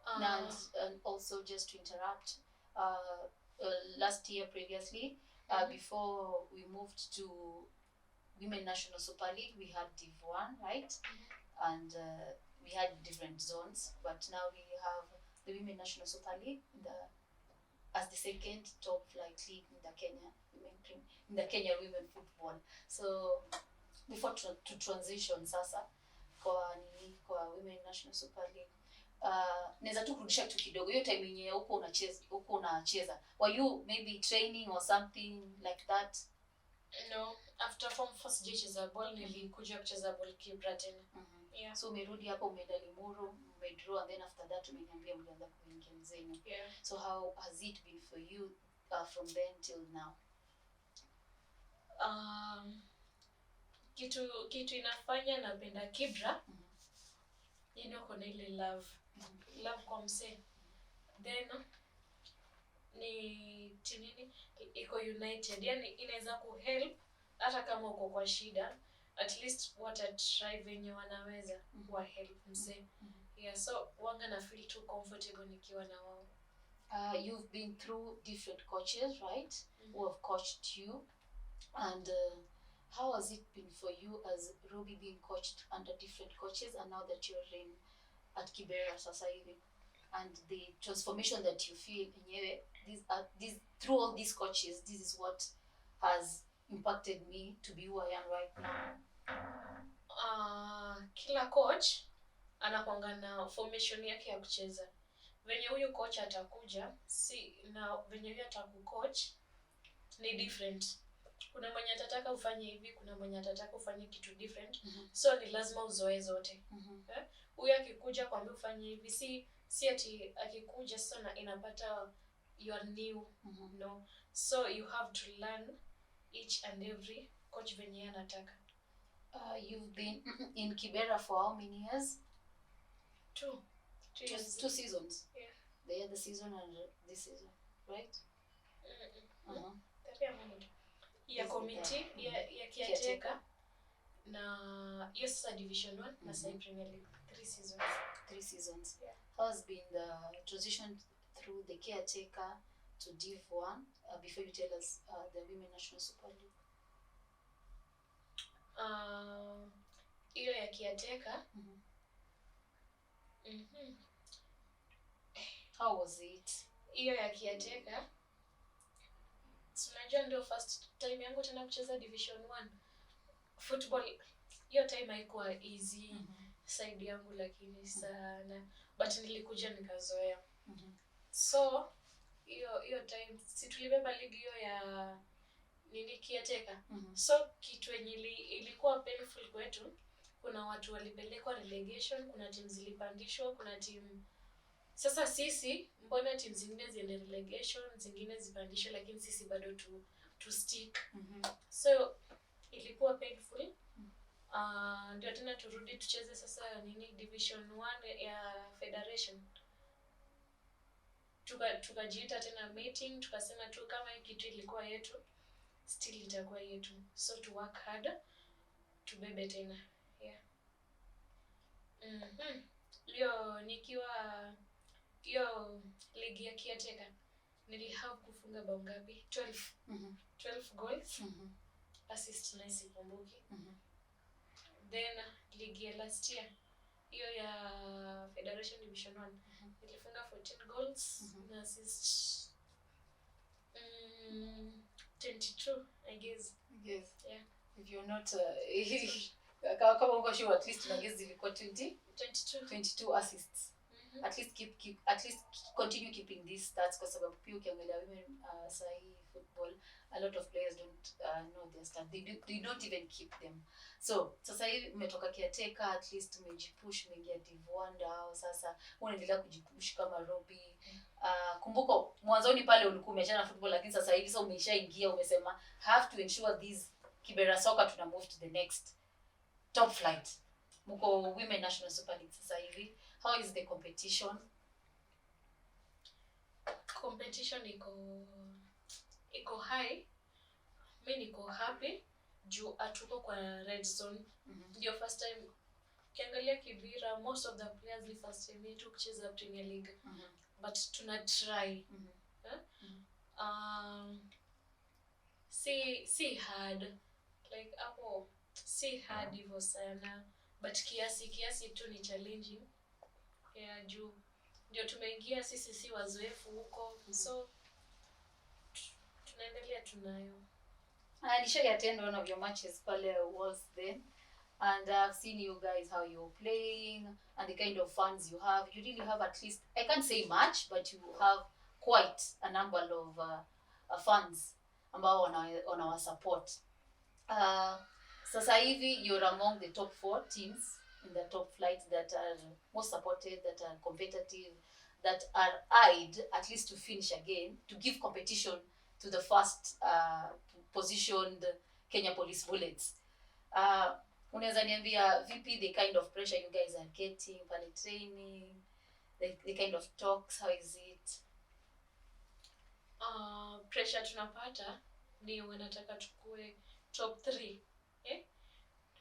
And also just to interrupt, last year previously, before we moved to Women National Super League, we had Div 1, right? And we had different zones, but now we have the Women National Super League as the second top flight league in the Kenya women football. So before to transition sasa kwa Women National Super League, naweza tu kurudisha tu kidogo hiyo time yenyewe huko unacheza. Were you maybe training or something like that? No, after form first cheza ball nilikuja kucheza ball Kibera tena. Yeah. So umerudi hapo, umeenda Limuru, umedraw, and then after that umeniambia mlianza kuingia mzeni. Yeah. So how has it been for you from then till now? Kitu inafanya napenda Kibera, kuna ile love kwa mse. Then ni tinini iko united, yani inaweza kuhelp hata kama uko kwa shida, at least watatry venye wanaweza wa help mse. Yeah, so wanga na feel too comfortable nikiwa na wao. You've been through different coaches, right? Who have coached you, and how has it been for you as Robi being coached under different coaches, and now that you're at Kibera sasa hivi, and the transformation that you feel yenyewe, through all these coaches, this is what has impacted me to be who I am right now? Kila coach anakuanga na formation yake ya kucheza. Venye huyu coach atakuja, na venye huyu atakucoach ni different. Kuna mwenye atataka ufanye hivi, kuna mwenye atataka ufanye kitu different. So ni lazima uzoe zote. Huyu akikuja kwambia ufanye hivi, si ati akikuja sana inapata you are new. No. So you have to learn each and every coach venye anataka. You've been in Kibera for how many years? 2 years. 2 seasons. Yeah. The other season and this season, right? Ya committee ya caretaker na hiyo sasa division 1 na sasa Premier League 3 seasons. 3 seasons. Yeah. How has been the transition through the caretaker to Div 1 before you tell us the Women National Super League? Hiyo ya caretaker. How was it? Hiyo ya caretaker. Unajua ndio first time yangu tena kucheza division 1 football. Hiyo time haikuwa easy side yangu lakini sana, but nilikuja nikazoea. So hiyo time si tulibeba ligi hiyo ya nini caretaker. So kitu yenye ilikuwa painful kwetu, kuna watu walipelekwa relegation, kuna teams zilipandishwa, kuna team. Sasa sisi mbona teams zingine ziende relegation, zingine zipandishwe, lakini sisi bado to stick. So ilikuwa painful. Ndio tena turudi tucheze sasa nini division 1 ya federation. Tukajiita tena meeting, tukasema tu kama hii kitu ilikuwa yetu, still itakuwa yetu. So to work hard tubebe tena. Yeah. Leo nikiwa hiyo ligi ya caretaker nilihave kufunga bao ngapi? 12. 12 goals. Assist na sikumbuki. Then ligi ya last year hiyo ya Federation Division 1 nilifunga 14 goals na assist 22 I guess. Yes. Yeah. If you're not kama uko sure at least I guess zilikuwa 22 assists. At least continue keeping these stats kwa sababu pia ukiangalia women sahi football a lot of players don't know their stats. They don't even keep them. So sasa hivi umetoka caretaker, at least umejipush, umeingia Div 1 au sasa unaendelea kujipush kama ROBI. Kumbuka mwanzoni pale ulikuwa umeachana football, lakini sasa hivi sasa umeshaingia, umesema have to ensure these Kibera soccer tuna move to the next top flight. Mko Women National Super League sasa hivi. How is the competition? Competition iko high. Mimi niko happy juu atuko kwa red zone. Ndio first time kiangalia Kibera, most of the players ni first time yetu kucheza Premier League. But tuna try. See hard like hapo, see hard hivyo sana, but kiasi tu ni challenging. Yeah, juu ndio tumeingia sisi, si wazoefu huko. So tunaendelea tunayo. I should attend one of your matches pale was then, and I've seen you guys how you're playing and the kind of fans you have. You really have, at least I can't say much, but you have quite a number of fans ambao wana support. Sasa hivi you're among the top 4 teams in the top flight that are most supported, that are competitive, that are eyed at least to finish again, to give competition to the first positioned Kenya Police Bullets. Unaweza niambia vipi the kind of pressure you guys are getting pale training, the kind of talks, how is it? Pressure tunapata ni wanataka tukue top 3.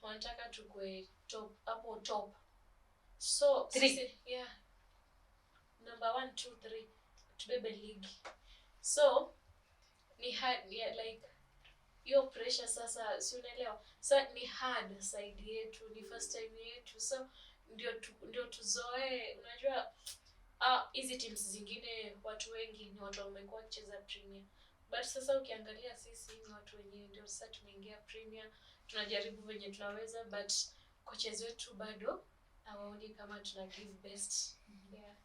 Wanataka tukue top. So 3. Sisi, yeah. Number 1, 2, 3 tubebe league. So ni hard, yeah, like your pressure sasa, si unaelewa. So ni hard side yetu, ni first time yetu. So ndio tuzoe, unajua hizi teams zingine watu wengi ni watu wamekuwa kucheza Premier. But sasa ukiangalia sisi ni watu wenyewe ndio sasa tumeingia Premier, tunajaribu venye tunaweza, but coaches wetu bado hawaoni kama tuna give best. Yeah.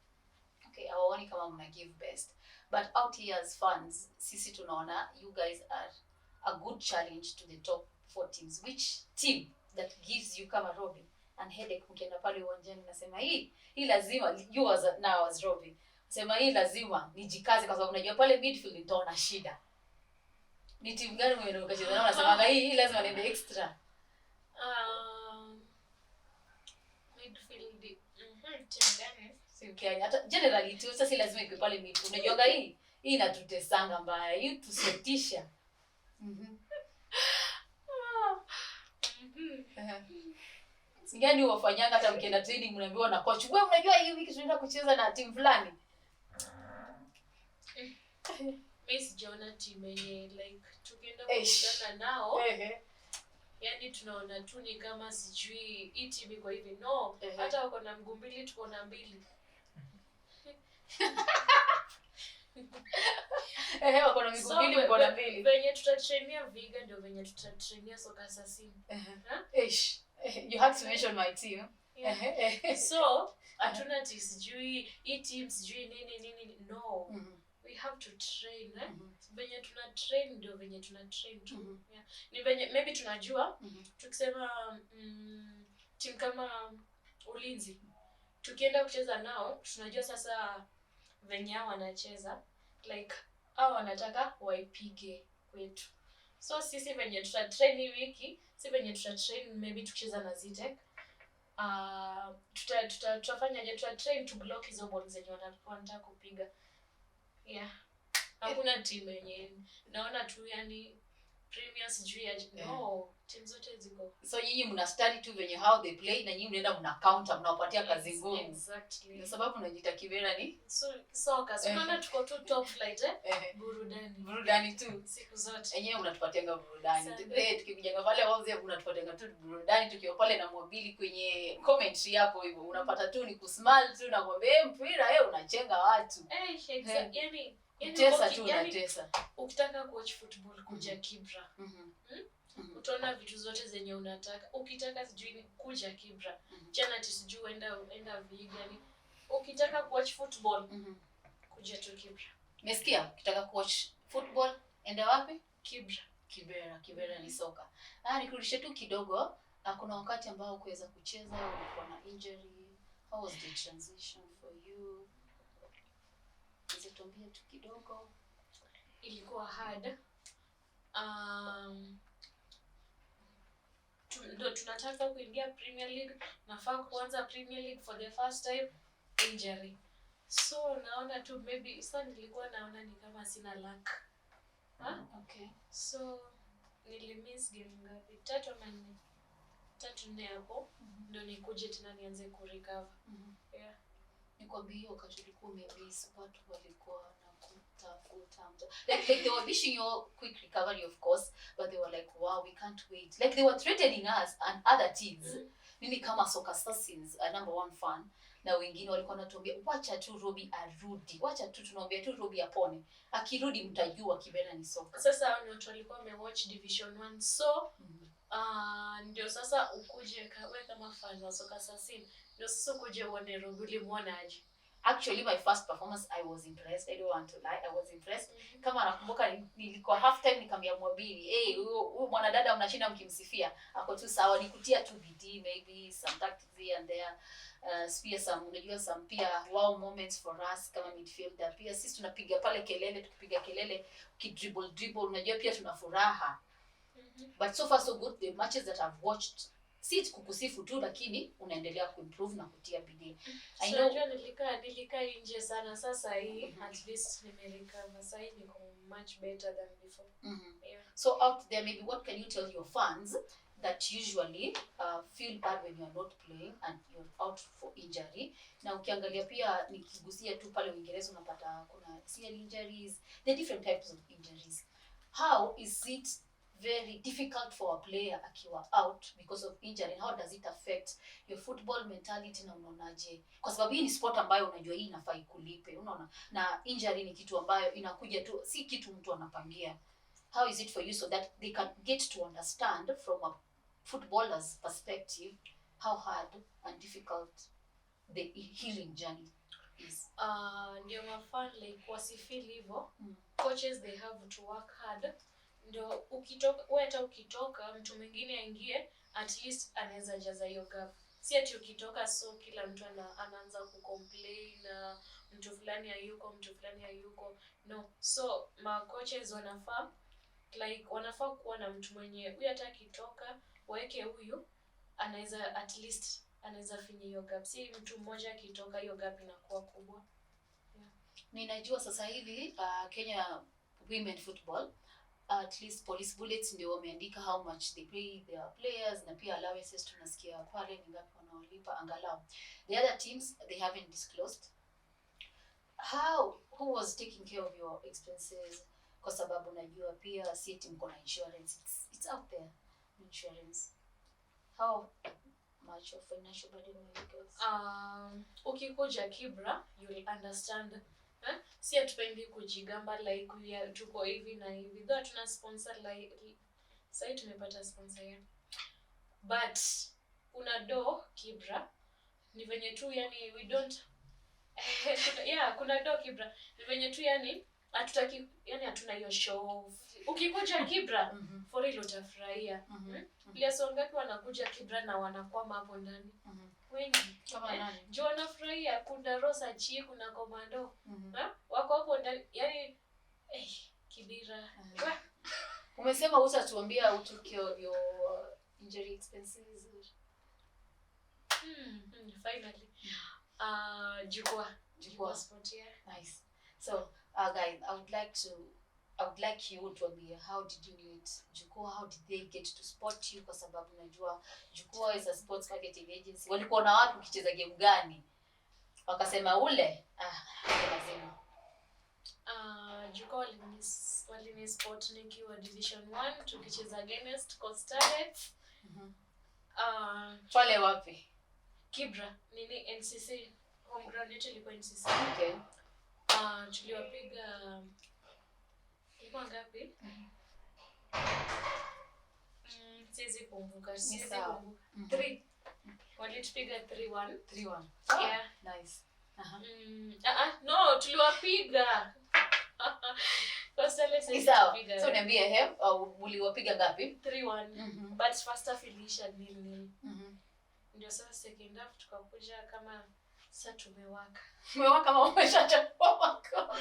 Okay, hawaoni kama mna give best. But out here as fans, sisi tunaona you guys are a good challenge to the top 4 teams. Which team that gives you kama ROBI and headache mkienda pale uwanjani nasema hii lazima, you as ROBI sema hii lazima nijikaze kwa sababu unajua pale midfield nitaona shida. Ni timu gani mwenye ukacheza nao nasema hii lazima niende extra? Midfield timu gani? Si Kenya hata generally tu, sasa si lazima iko pale midfield. Unajua hii inatutesanga mbaya, hii tusetisha. Gani wafanyanga hata mkienda training mnaambiwa na coach, wewe unajua hii wiki tunaenda kucheza na timu fulani? Mimi sijaona timu yenye like tukienda kukutana nao. Yaani tunaona tu ni kama sijui hii timu iko hivi. No, hata wako na mguu mbili tuko na mbili. Wako na miguu mbili mko na mbili. Venye tutatrainia Viga ndio venye tutatrainia soka assassini. You had to mention my team. So, hatuna ati sijui hii team sijui nini. No. We have to train. Venye tuna train ndio venye tuna train tu. Ni venye maybe tunajua tukisema timu kama Ulinzi tukienda kucheza nao tunajua sasa venye hao wanacheza like hao wanataka waipige kwetu. So sisi venye tutatrain hii wiki, si venye tutatrain maybe tukicheza na Zitek. Tutafanyaje? Tutatrain to block hizo balls zenye wanataka kupiga. Hakuna timu yenye naona tu yani Premier sijui no, timu zote ziko. So nyinyi mna study tu venye how they play na nyinyi mnaenda mna counter mnawapatia kazi ngumu. Exactly. Kwa sababu unajiita Kibera ni soka. Unaona tuko tu top flight burudani tu siku zote. Yenyewe unatupatianga burudani. Tukikujaga pale wazi unatupatianga tu burudani tukiwa pale na Mobili kwenye commentary hapo hivyo. Unapata tu ni kusmile tu na kwambia mpira unachenga watu. Yani tesa tu unatesa. Ukitaka kuwatch football kuja Kibera. Utaona vitu zote zenye unataka. Ukitaka sijui kuja Kibera. Jana sijui enda Viga ni. Ukitaka kuwatch football kuja tu Kibera. Umesikia? Ukitaka kuwatch football enda wapi? Kibera. Kibera ni soka. Nikurudishe tu kidogo. Kuna wakati ambao kuweza kucheza ulikuwa na injury. How was the transition for you? Tuambie tu kidogo. Ilikuwa hard. Tunataka kuingia Premier League, nafaa kuanza Premier League for the first time, injury. So naona tu maybe nilikuwa naona ni kama sina luck. Okay. So nilimiss game ngapi? 3 ama 4. 3 hapo ndio nikuje tena nianze kurecover. Nikwambia wakati ulikuwa umemiss watu walikuwa wanakutafuta. Like they were wishing you quick recovery of course, but they were like wow we can't wait. Like they were threatening us and other teams. Mimi kama Soka Assassins number 1 fan na wengine walikuwa wanatuambia wacha tu Robi arudi. Wacha tu tunaambia tu Robi apone. Akirudi mtajua Kibera ni soka. Sasa hao watu walikuwa wamewatch Division 1. So ndio sasa ukuje wewe kama fan wa Soka Assassin. Ndio sasa ukuje uone Robi ulimwona aje. Actually my first performance I was impressed. I don't want to lie. I was impressed. Kama nakumbuka nilikuwa half time nikamwambia Mwabili, huyu mwanadada mnashinda mkimsifia. Ako tu sawa nikutia tu bidii maybe some tactics here and there. Pia some pia wow moments for us kama midfielder. Pia sisi tunapiga pale kelele, tukipiga kelele, dribble unajua pia tuna furaha. But so far so good the matches that I've watched. Si kukusifu tu lakini unaendelea kuimprove na kutia bidii. I know nilikaa nje sana sasa hii at least nimerecover. Sasa hii niko much better than before. So out there maybe what can you tell your fans that usually feel bad when you're not playing and you're out for injury? Na ukiangalia pia nikigusia tu pale Uingereza unapata kuna CL injuries, the different types of injuries. How is it very difficult for a player akiwa out because of injury, and how does it affect your football mentality na unaonaje? Kwa sababu hii ni sport ambayo unajua hii inafaa ikulipe, unaona, na injury ni kitu ambayo inakuja tu, si kitu mtu anapangia. How is it for you so that they can get to understand from a footballer's perspective how hard and difficult the healing journey is? Ndio mafan like wasifeel hivyo. Coaches they have to work hard. Ndio ukitoka wewe hata ukitoka mtu mwingine aingie at least anaweza jaza hiyo gap. Si ati ukitoka so kila mtu anaanza kucomplain na mtu fulani hayuko. No. So ma coaches wanafaa kuwa na mtu mwenye huyu hata akitoka waweke huyu anaweza at least anaweza finya hiyo gap. Si mtu mmoja akitoka hiyo gap inakuwa kubwa. Ninajua sasa hivi Kenya women football at least police bullets ndio wameandika how much they pay their players, na pia allowances tunasikia pale ni ngapi wanawalipa angalau. The other teams they haven't disclosed. Who was taking care of your expenses? Kwa sababu najua pia si eti mko na insurance, it's out there, insurance. How much of financial burden were you guys? Ukikuja Kibera you'll understand. Si atupendi kujigamba like we are tuko hivi na hivi, though tuna sponsor like sasa tumepata sponsor ya, but kuna Kibera ni venye tu yani we don't kuna Kibera ni venye tu yani hatutaki, yani hatuna hiyo show. Ukikuja Kibera for real utafurahia. Players wangapi wanakuja Kibera na wanakwama hapo ndani? Wengi. Kama nani? Jo wanafurahia, kuna Rosa Chi, kuna Komando. Wako hapo ndani yani Kibera. Umesema utatuambia your injury expenses. Finally. Jukwaa Sports, yeah. Nice. So, guys, I would like you to be, how did you meet Jukwaa? How did they get to spot you? Kwa sababu najua Jukwaa is a sports marketing agency. Walikuwa na watu ukicheza game gani? Wakasema ule lazima. Jukwaa walini spot nikiwa division 1 tukicheza against Costarex. Pale wapi? Kibera, nini NCC, home ground yetu ilikuwa NCC. Okay. Tuliwapiga ilikuwa ngapi? Siwezi kumbuka. 3. Walitupiga 3-1. 3-1. Yeah. Nice. No, tuliwapiga. So niambie uliwapiga ngapi? 3-1. But first half ilisha 0-0. Ndio sasa second half tukakuja kama sasa tumewaka. Umewaka kama umeshachapa wako.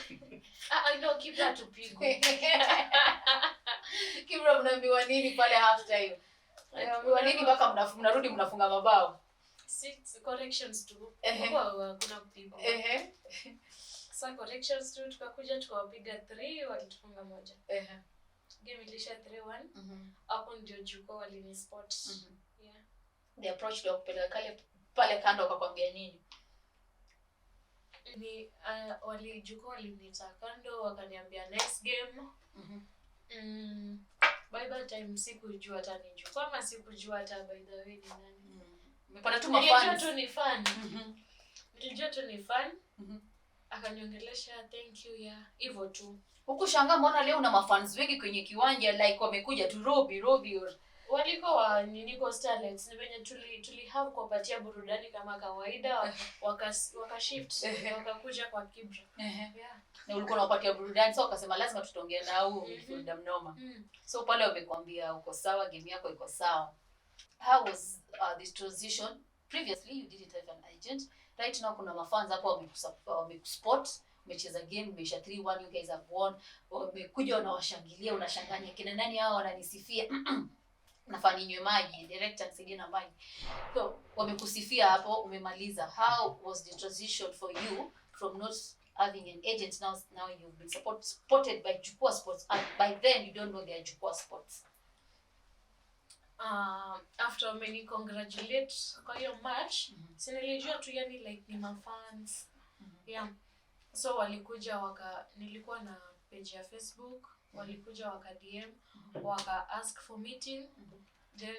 I know Kibera tupigwe. Kibera mnaambiwa nini pale half time? Mnaambiwa nini mpaka mnarudi mnafunga mabao? 6 corrections tu. Kwa kuna kupigwa. Sasa corrections tu tukakuja tukawapiga 3, walitufunga 1. Game ilisha 3-1. Hapo ndio Jukwaa walini spot. Yeah. The approach ndio kupeleka pale kando akakwambia nini? Ni Jukwaa walinita kando wakaniambia next game. By that time sikujua hata ni Jukwaa ama sikujua hata by the way ni nani. Umepata tu mafans. Nilijua tu ni fan. Akaniongelesha thank you ya hivyo tu. Hukushangaa mbona leo una mafans wengi kwenye kiwanja like wamekuja tu ROBI walikuwa niko Starlets, ni venye tuli have kupatia burudani kama kawaida, waka shift wakakuja kwa Kibera. Yeah. Na ulikuwa unapatia burudani, so wakasema lazima tutaongea na huyu midfielder mnoma. So pale wamekwambia uko sawa, game yako iko sawa. How was this transition? Previously you didn't have an agent. Right now kuna mafans hapo wamekuspot, umecheza game umesha 3-1, you guys have won. Wamekuja wanawashangilia, unashanganya kina nani hao wananisifia. Nafaa ninywe maji, director nisaidie na maji. So wamekusifia hapo, umemaliza. How was the transition for you from not having an agent, now you've been supported by Jukwaa Sports, and by then you don't know they are Jukwaa Sports? After many congratulate kwa hiyo match, sinilijua tu yani like ni mafans. Yeah. So walikuja nilikuwa na page ya Facebook, walikuja waka DM, waka ask for meeting. Then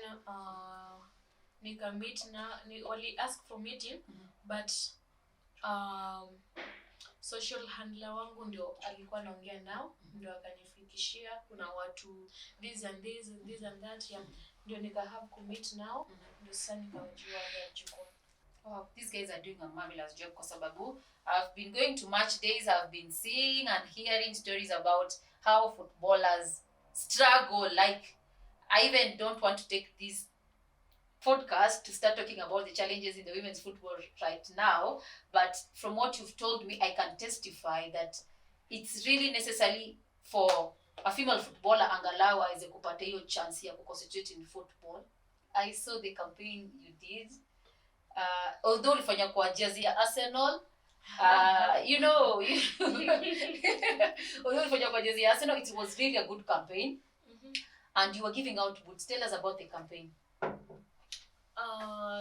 nika meet na wali ask for meeting, but social handler wangu ndio alikuwa anaongea nao, ndio akanifikishia kuna watu this and this and this and that, yeah. Ndio nika have to meet now, ndio sasa nikajua ya Jukwaa. Wow, these guys are doing a marvelous job kwa sababu I've been going to match days, I've been seeing and hearing stories about how footballers struggle. Like, I even don't want to take this podcast to start talking about the challenges in the women's football right now, but from what you've told me, I can testify that it's really necessary for a female footballer angalau aweze kupata hiyo chance ya kuconcentrate in football. I saw the campaign you did. Although ulifanya kwa jersey ya Arsenal, You know, although for your Arsenal, it was really a good campaign, and you were giving out boots. Tell us about the campaign.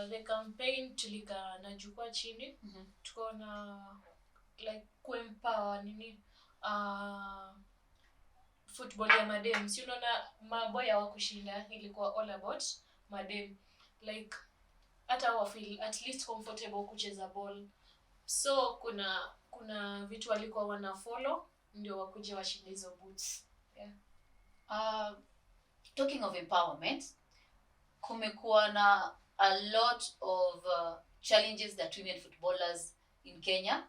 The campaign tulika na jukwaa chini, tuko na like kuempower nini football ya madem. Si unaona maboy hawakushinda, ilikuwa all about madem. Like hata wa feel at least comfortable kucheza ball. So kuna vitu walikuwa wana follow ndio wakuje washinde hizo boots. Yeah. Talking of empowerment, kumekuwa na a lot of challenges that women footballers in Kenya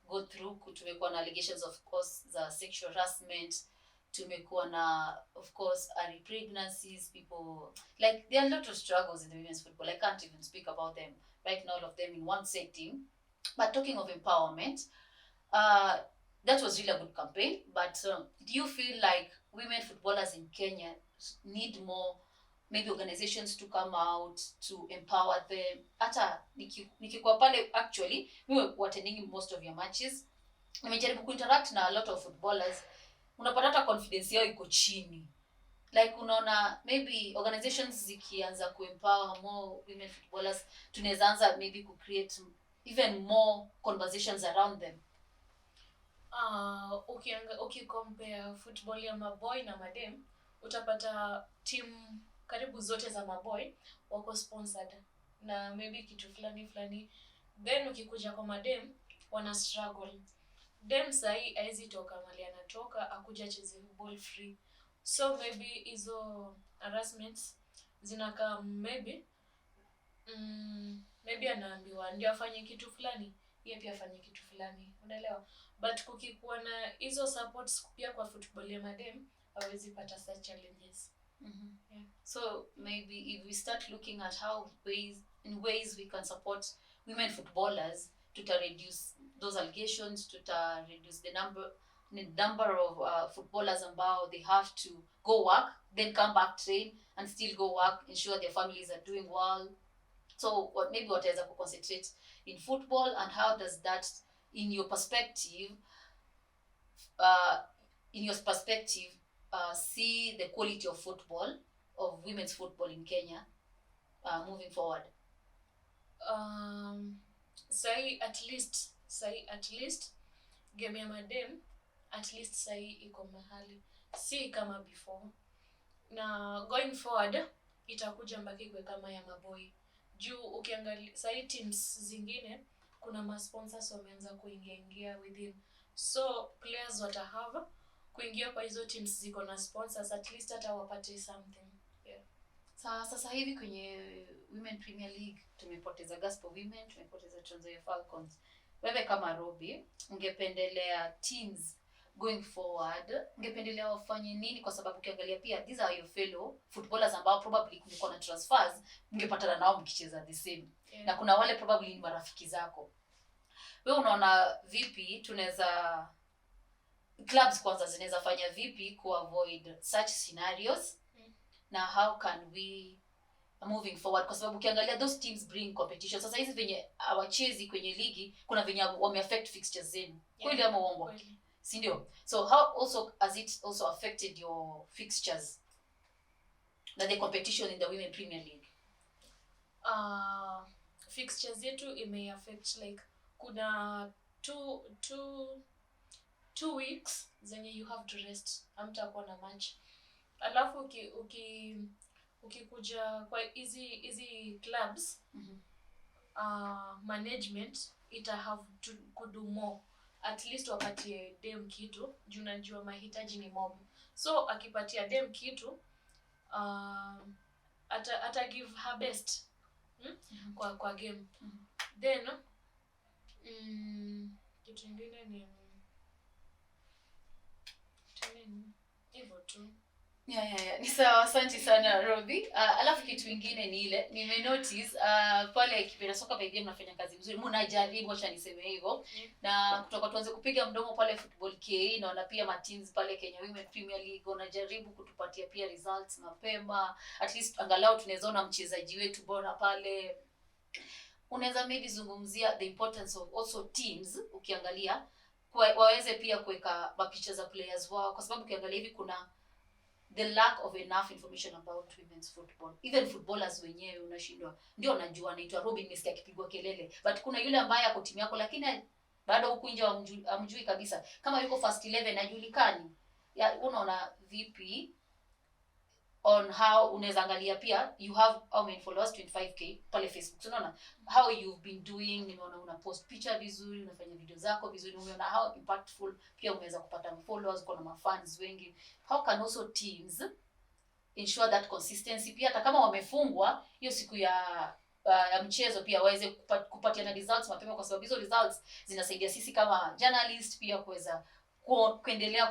go through. Tumekuwa na allegations of course the sexual harassment, tumekuwa na of course early pregnancies, people like there are a lot of struggles in the women's football. I can't even speak about them right now, all of them in one setting. But talking of empowerment, that was really a good campaign, but do you feel like women footballers in Kenya need more maybe organizations to come out to empower them? Hata nikikuwa pale, actually we were attending most of your matches, nimejaribu kuinteract na a lot of footballers, unapata hata confidence yao iko chini. Like unaona maybe organizations zikianza kuempower more women footballers, tunaweza anza maybe ku create even more conversations around them. Compare football ya maboy na madem, utapata team karibu zote za maboy wako sponsored na maybe kitu fulani. Then ukikuja kwa madem wana struggle. Dem sahi haizi toka mali anatoka akuja cheze ball free. So maybe hizo harassments zinaka maybe anaambiwa ndio afanye kitu fulani, yeye pia afanye kitu fulani, unaelewa? But kukikuwa na hizo supports pia kwa football ya madem, hawezi pata such challenges. Yeah. So maybe if we start looking at how ways we can support women footballers to reduce those allegations, to reduce the number of footballers ambao they have to go work, then come back, train, and still go work, ensure their families are doing well. So maybe wataweza ku concentrate in football, and how does that in your perspective see the quality of football, of women's football in Kenya moving forward? Say at least game ya madem at least say iko mahali, si kama before, na going forward itakuja mbaki kwa kama ya maboy. Juu ukiangalia say teams zingine kuna ma sponsors wameanza kuingia within, so players watahave kuingia kwa hizo teams ziko na sponsors, at least hata wapate something. Yeah. Sasa hivi kwenye Women Premier League tumepoteza Gospel Women, tumepoteza Trans Nzoia Falcons. Wewe kama Robi, ungependelea teams going forward, ungependelea wafanye nini? Kwa sababu ukiangalia pia these are your fellow footballers ambao probably kulikuwa na transfers, ungepatana nao mkicheza the same. Yeah. Na kuna wale probably ni marafiki zako. Wewe unaona vipi tunaweza clubs kwanza zinaweza fanya vipi ku avoid such scenarios? Na how can we moving forward, kwa sababu ukiangalia those teams bring competition. Sasa hizi venye hawachezi kwenye ligi, kuna venye wame affect fixtures zenu. Kweli ama uongo? Si ndio? So how also has it also affected your fixtures na the competition in the Women Premier League? Fixtures yetu ime affect, like kuna two weeks zenye you have to rest, hamtakuwa na match. Alafu ukikuja kwa hizi clubs, management ita have to do more, at least wapatie dem kitu, juu najua mahitaji ni mob. So akipatia dem kitu, ata give her best kwa game. Then kitu kingine ni hivyo tu. Yeah. Ni sawa, asante sana Robi. Alafu kitu kingine ni ile nime notice pale Kibera soka by game nafanya kazi nzuri. Mnajaribu, acha niseme hivyo. Na kutoka tuanze kupiga mdomo pale Football KE, na pia ma teams pale Kenya Women Premier League wanajaribu kutupatia pia results mapema. At least angalau tunaweza ona mchezaji wetu bora pale. unaweza maybe zungumzia the importance of also teams, ukiangalia waweze pia kuweka mapicha za players wao, kwa sababu ukiangalia hivi kuna the lack of enough information about women's football. Even footballers wenyewe unashindwa, ndio unajua anaitwa ROBI nimesikia akipigwa kelele, but kuna yule ambaye ako timu yako lakini bado huku nje amjui kabisa, kama yuko first 11 hajulikani. Unaona vipi on how unaweza angalia pia you have how many followers? 25k pale Facebook. Unaona how you've been doing, nimeona una post picha vizuri, unafanya video zako vizuri, umeona how impactful pia umeweza kupata followers, uko na fans wengi. How can also teams ensure that consistency, pia hata kama wamefungwa hiyo siku ya mchezo pia waweze kupatiana results mapema, kwa sababu hizo results zinasaidia sisi kama journalist pia kuweza kuendelea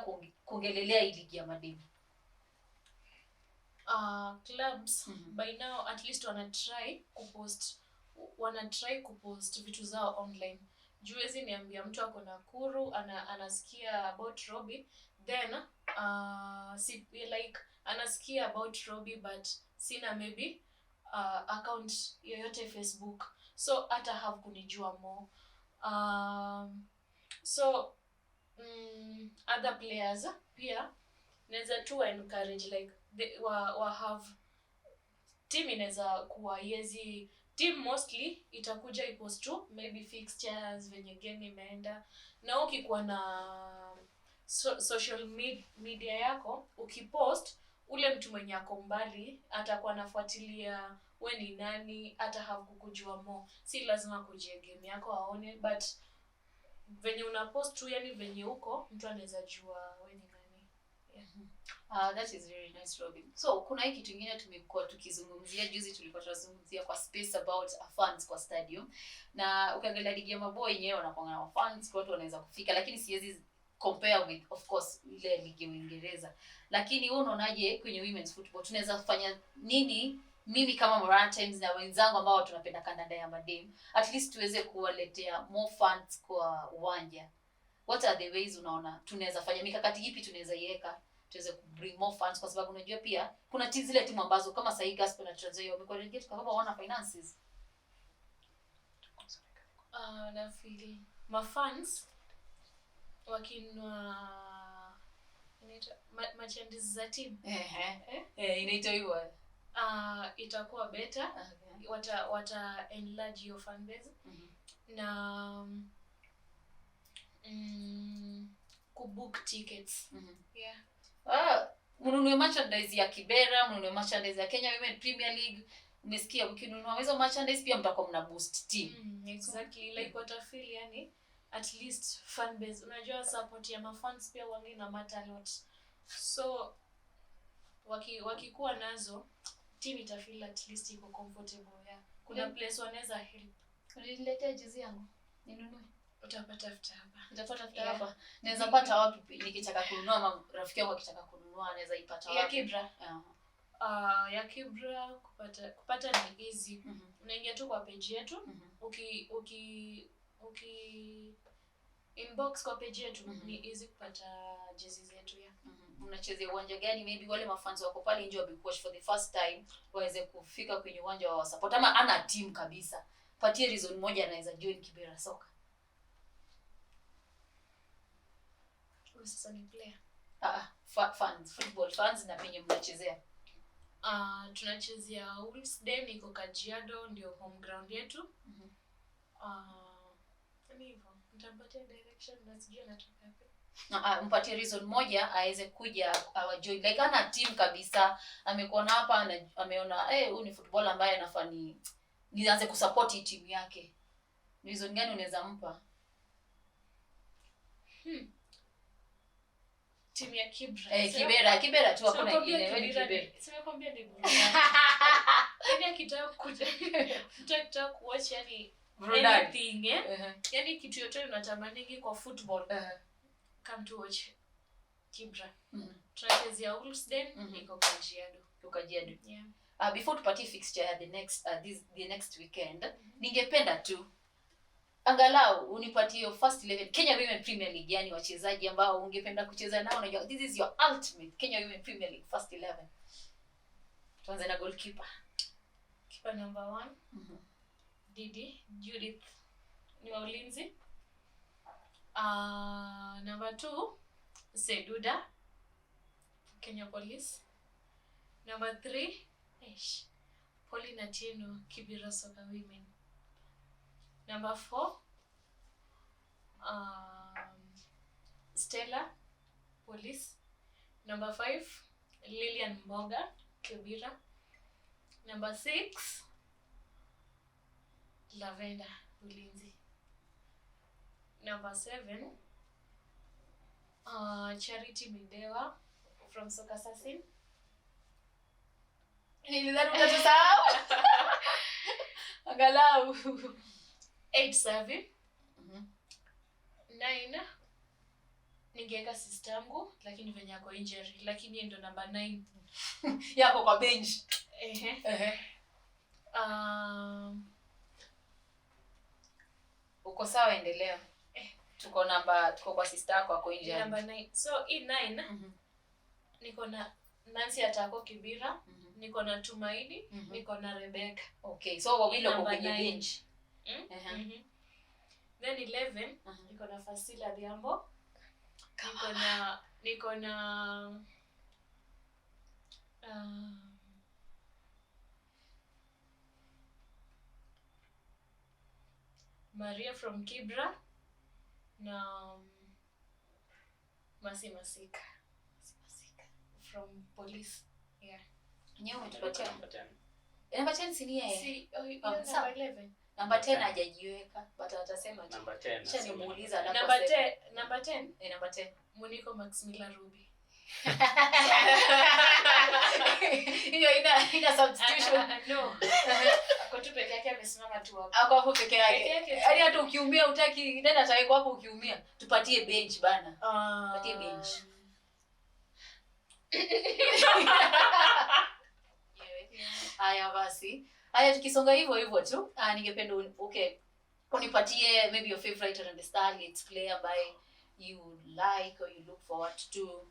kuongelelea hii ligi ya mademu. Clubs by now at least wana try kupost vitu zao online. Juezi niambia mtu ako Nakuru anasikia about ROBI, then like anasikia about ROBI but sina maybe account yoyote Facebook, so hata have kunijua more. So other players pia naweza tu encourage like wa have team, inaweza kuwa yezi team mostly itakuja ipost tu maybe fixtures venye game imeenda, na ukikuwa na social media yako ukipost, ule mtu mwenye ako mbali atakuwa anafuatilia we ni nani, hata have kukujua more. Si lazima kujia game yako aone, but venye una post tu, yani venye uko mtu anaweza jua we ni nani. That is very nice, Robin. So kuna hiki kitu kingine tumekuwa tukizungumzia, juzi tulikuwa tunazungumzia kwa space about fans kwa stadium, na ukiangalia ligi ya maboy yenyewe wanakuwa na fans kwa watu wanaweza kufika, lakini siwezi compare with of course ile ligi ya Uingereza. Lakini wewe unaonaje kwenye women's football tunaweza kufanya nini, mimi kama Moraa Times na wenzangu ambao tunapenda kandanda ya mademu, at least tuweze kuwaletea more fans kwa uwanja? What are the ways unaona tunaweza fanya, mikakati ipi tunaweza iweka tuweze bring more fans, kwa sababu unajua pia kuna zile timu ambazo kama sasa Gaspar na Tranzoia wamekuwa relegate kwa sababu hawana finances. Na feel mafans wakinwa inaitwa merchandise za team inaitwa hivyo, itakuwa better. Wata enlarge your fan base na kubook tickets. Mnunue merchandise ya Kibera, mnunue merchandise ya Kenya Women Premier League. Umesikia, ukinunua hizo merchandise pia mtakuwa mna boost team. Exactly, like what I feel, yani at least fan base, unajua support ya mafans pia wangi na matter a lot. So wakikuwa nazo team itafeel at least iko comfortable. Kuna place wanaweza help. Uniletea jezi yangu ninunue? Utapata hapa. Utapata hapa. Naweza pata wapi nikitaka kununua, ama rafiki yangu akitaka kununua anaweza ipata wapi? Ya Kibera. Ya Kibera kupata ni easy. Unaingia tu kwa page yetu. Uki inbox kwa page yetu ni easy kupata jezi zetu. Unachezea uwanja gani? Maybe wale mafans wako pale nje wabikuwa for the first time waweze kufika kwenye uwanja wa support, ama ana team kabisa. Patie reason moja anaweza join Kibera soka. Sasa ni player. Fans, football fans na penye mnachezea. Tunachezea Wolfsden, iko Kajiado, ndio home ground yetu. Ni hivyo. Nitampatia direction na sijui anatoka wapi. Mpatie reason moja aweze kuja join. Like ana team kabisa, amekuona hapa ameona huyu ni footballer ambaye anafaa nianze kusupport hii team yake. Reason gani unaweza mpa? Timu ya Kibera. Kibera tu hakuna ingine, wewe ni Kibera. Simekwambia ni burudani. Yaani akitaka kuwatch yani anything, yani kitu yote unatamani kwa football. Come to watch Kibera. Tunachezea Wolfsden, iko Kajiado. Before tupatie fixture ya the next weekend, ningependa tu angalau unipatie first 11 Kenya Women Premier League, yani wachezaji ambao ungependa kucheza nao. Unajua this is your ultimate Kenya Women Premier League first 11. Tuanze na goalkeeper. Keeper number 1. Didi, Judith ni wa ulinzi. Number 2, Seduda, Kenya Police. Number 3, Pauline Atieno, Kibera Soccer Women. Number 4, Stella, Police. Number 5, Lilian Mboga, Kibera. Number 6, Lavenda, ulinzi. Number 7, Charity Midewa from Soccer Assassin. Nilidhani utatusahau. Angalau. 8, Savi. 9, ningeweka sister yangu lakini venye yako injury, lakini ndo number 9. Yako kwa bench. Uko sawa, endelea. Tuko kwa sister yako kwa injury. Number 9. So in 9, niko na Nancy Atako Kibera, niko na Tumaini, niko na Rebecca. Okay, so wawili wako kwenye bench. Then 11, niko na Fasila Diambo. Niko na Maria from Kibera na Maximilla from police. Yeah. Nyewe umetupatia namba 10 si ni yeye? Si, number 11. Namba 10 hajajiweka, but atasema tu. Number 10. Acha nimuuliza alafu. Number 10. Number 10. Muniko Maximilla ROBI. Hiyo ina substitution. No. Ako tu peke yake amesimama tu hapo. Ako hapo peke yake. Yaani hata ukiumia utaki nenda atawekwa hapo ukiumia. Tupatie bench bana. Tupatie bench. Haya basi. Haya tukisonga hivyo tu. Ningependa unipatie maybe your favorite and the Starlets player by you like or you look forward to.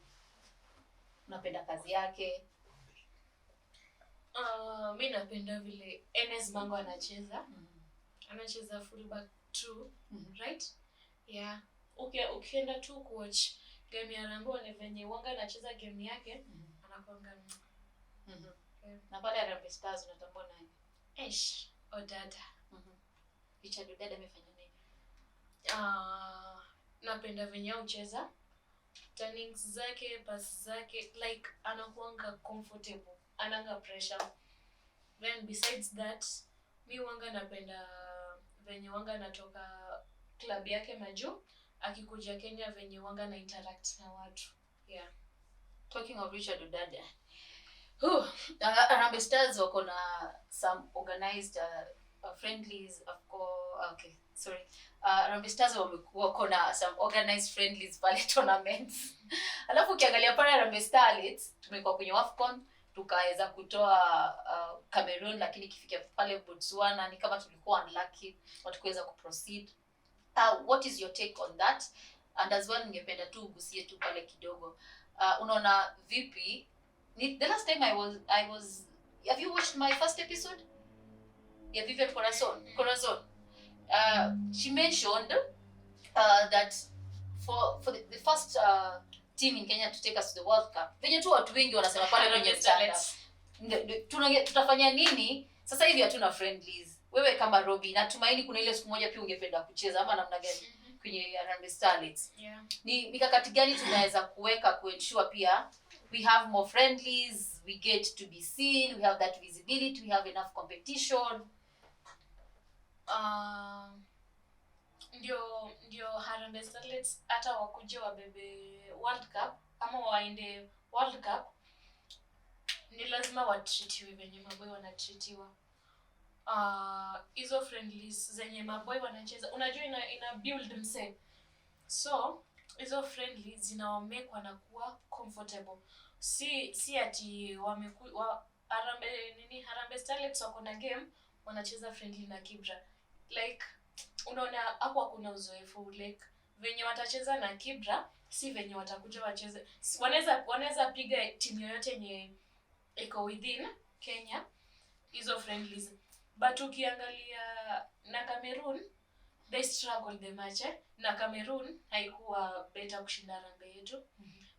Unapenda kazi yake? Mimi napenda vile Enes Mango anacheza. Anacheza fullback 2, right? Yeah. Ukienda tu kuwatch game ya Rambo na venye wanga anacheza game yake, anakuanga. Na pale Harambee Stars unatambua nani? Odada. Richard Odada amefanya nini? Napenda venye ucheza. Turnings zake, pass zake, like anakuanga comfortable. Ananga pressure. Then besides that, mi wanga napenda venye wanga natoka club yake Maju, akikuja Kenya venye wanga na interact na watu. Yeah. Talking of Richard Odada. Harambee Stars wako na some organized friendlies okay, sorry. Harambee Stars wako na some organized friendlies pale tournaments. Alafu ukiangalia pale Harambee Starlets tumekuwa kwenye AFCON, tukaweza kutoa Cameroon, lakini kifikia pale Botswana ni kama tulikuwa unlucky hatukuweza kuproceed. What is your take on that? And as well ningependa tu ugusie tu pale kidogo. Unaona vipi? The last time I was have you watched my first episode? Yeah, Vivian Corazon. She mentioned that for the first team in Kenya to take us to the World Cup. Venye tu watu wengi wanasema pale kwenye mtandao. Tutafanya nini? Sasa hivi hatuna friendlies. Wewe kama Robi, natumaini kuna ile siku moja pia ungependa kucheza ama namna gani kwenye Harambee Starlets? Yeah. Ni mikakati gani tunaweza kuweka kuensure pia we have more friendlies, we get to be seen, we have that visibility, we have enough competition? Ndio Harambee Starlets hata wakuje wabebe World Cup ama waende World Cup, ni lazima watritiwe venye maboy wanatritiwa. Hizo friendlies zenye maboy wanacheza, unajua ina build mse. So hizo friendlies zinawamekwa na kuwa comfortable. Si ati Harambee Starlets wako na game wanacheza friendly na Kibera. Like unaona hapo hakuna uzoefu, like venye watacheza na Kibera si venye watakuja wacheze. Wanaweza piga timu yoyote yenye iko within Kenya hizo friendlies. but ukiangalia na Cameroon they struggled the match na Cameroon haikuwa better kushinda Harambee yetu.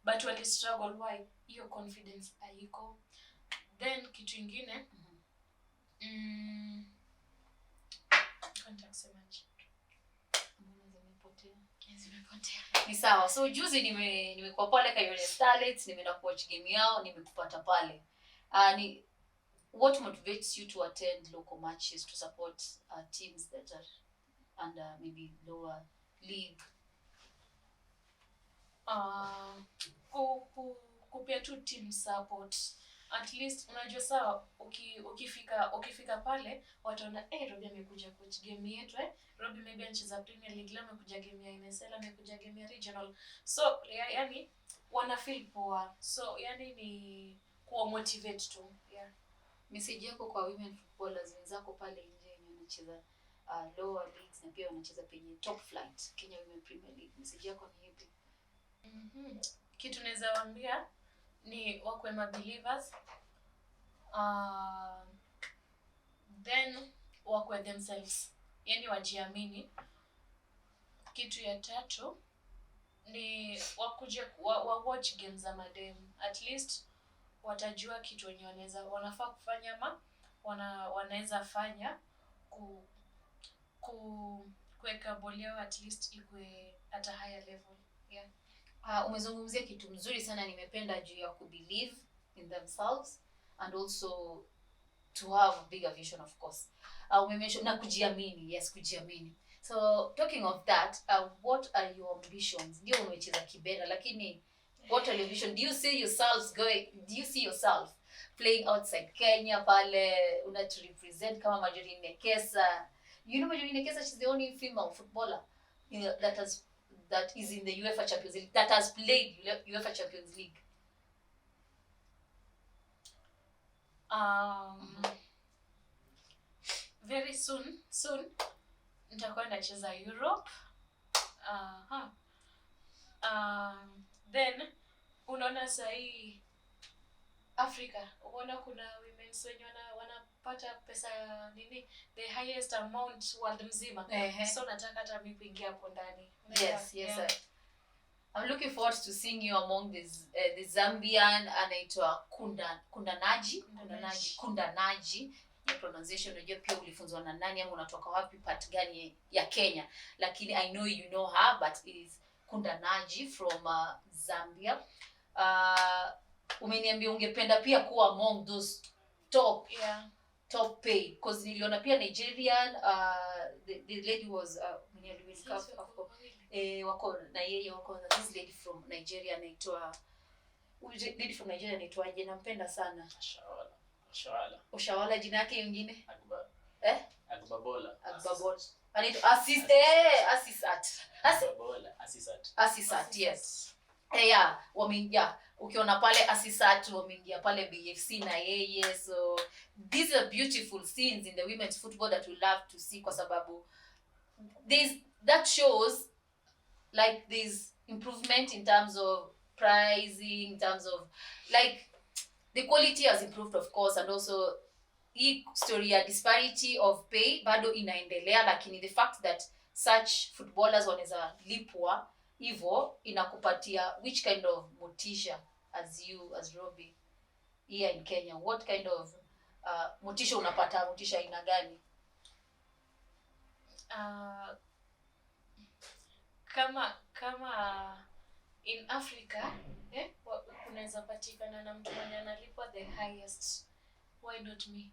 But wali struggle. Why? Hiyo confidence haiko. Then kitu ingine contact semaji zimepotea. Ni sawa. So juzi nimekuwa pale Kayole Starlets, nimeenda kuwatch game yao, nimekupata pale. Ni what motivates you to attend local matches to support teams that are under maybe lower league? Kupia tu team support. At least unajua sawa ukifika pale wataona Robi amekuja coach game yetu Robi maybe anacheza Premier League, leo amekuja game ya NSL, amekuja game ya regional. So yani wana feel poa. So yani ni kuwa motivate tu. Yeah. Message yako kwa women footballers wenzako pale nje wenye wanacheza lower leagues na pia wanacheza penye top flight Kenya Women Premier League, message yako ni ipi? Kitu naweza waambia ni wakwe believers, then wakwe themselves, yani wajiamini. Kitu ya tatu ni wakuje watch games za madem. At least watajua kitu wenye wanafaa kufanya ama wanaweza fanya kuweka boli yao at least ikue at a higher level. Yeah. Umezungumzia kitu mzuri sana, nimependa juu ya believe in themselves and also to have a bigger vision, of course. Umemention na kujiamini. Yes, kujiamini. So talking of that, what are your ambitions? Ndio umecheza Kibera, lakini what are your ambitions? Do you see yourself playing outside Kenya pale una to represent kama Marjorie Nekesa? You know Marjorie Nekesa, she's the only female footballer that is in the UEFA Champions League, that has played UEFA Champions League. Very soon nitakuwa nacheza Europe. Then unaona sahi Africa, unaona kuna women's wenye wanapata pesa nini, the highest amount world mzima. So nataka hata mimi kuingia hapo ndani. Yes. I'm looking forward to seeing you among the Zambian anaitwa Kundanaji. Your pronunciation unajua pia ulifunzwa na nani ama unatoka wapi, part gani ya Kenya, lakini I know you know her, but it is Kundanaji from Zambia. Umeniambia ungependa pia kuwa among those top pay, because niliona pia Nigerian the lady was wako na yeye wako na this lady from Nigeria anaitwa anaitwaje, nampenda sana. Oshawala jina yake nyingine Agbabola. Anaitwa Asisat. Yes. Ukiona pale Asisat wameingia pale BFC na yeye. So these are beautiful scenes in the women's football that we love to see, kwa sababu that shows like this improvement in terms of pricing, in terms of like the quality has improved, of course, and also hii story ya disparity of pay bado inaendelea, lakini the fact that such footballers wanaweza lipwa hivyo inakupatia which kind of motisha as Robi here in Kenya? What kind of motisha unapata? Motisha aina gani? Kama in Africa unaweza patikana na mtu mwenye analipwa the highest, why not me?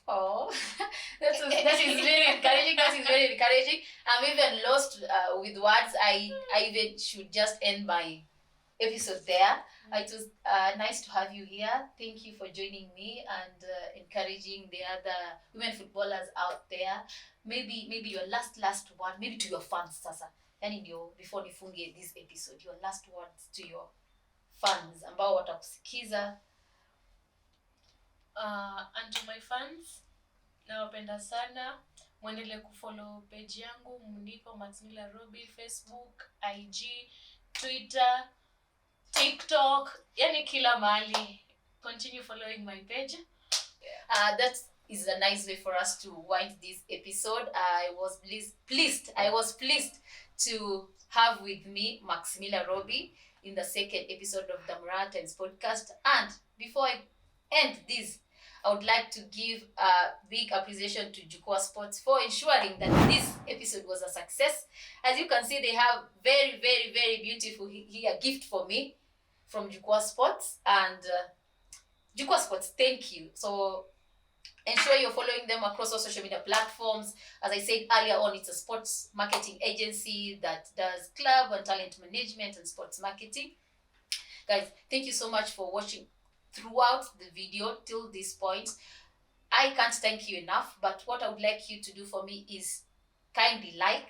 Oh, that is very encouraging. That is very encouraging. I'm even lost with words. I even should just end my episode there. It was nice to have you here. Thank you for joining me and encouraging the other women footballers out there. Maybe your last word, maybe to your fans sasa. Yani ndio before nifunge this episode, your last words to your fans ambao watakusikiza. And to my fans, nawapenda sana. Muendelee kufollow page yangu Muniko Maximilla Robi, Facebook, IG, Twitter, TikTok, yani kila mahali. Continue following my page. That is a nice way for us to wind this episode. I was pleased to have with me Maximilla Robi in the second episode of the Moraa Times podcast. And before I end this, I would like to give a big appreciation to Jukwaa Sports for ensuring that this episode was a success. As you can see, they have very, very, very beautiful here gift for me from Jukwaa Sports. And Jukwaa Sports, thank you. So ensure you're following them across all social media platforms. As I said earlier on, it's a sports marketing agency that does club and talent management and sports marketing. Guys, thank you so much for watching throughout the video till this point. I can't thank you enough, but what I would like you to do for me is kindly like,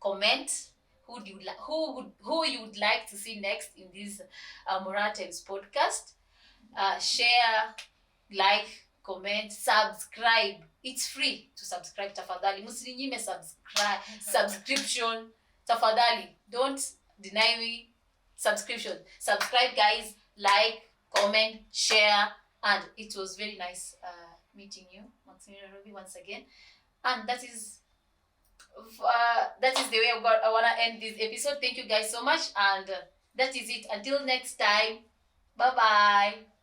comment who you would like to see next in this Moraa Times podcast. Share, like, comment, subscribe. It's free to subscribe. Tafadhali msininyime subscription. Tafadhali, don't deny me subscription. Subscribe, guys. Like, comment, share. And it was very nice meeting you, Maximilla Robi, once again. And that is the way I want to end this episode. Thank you guys so much, and that is it. Until next time, bye bye.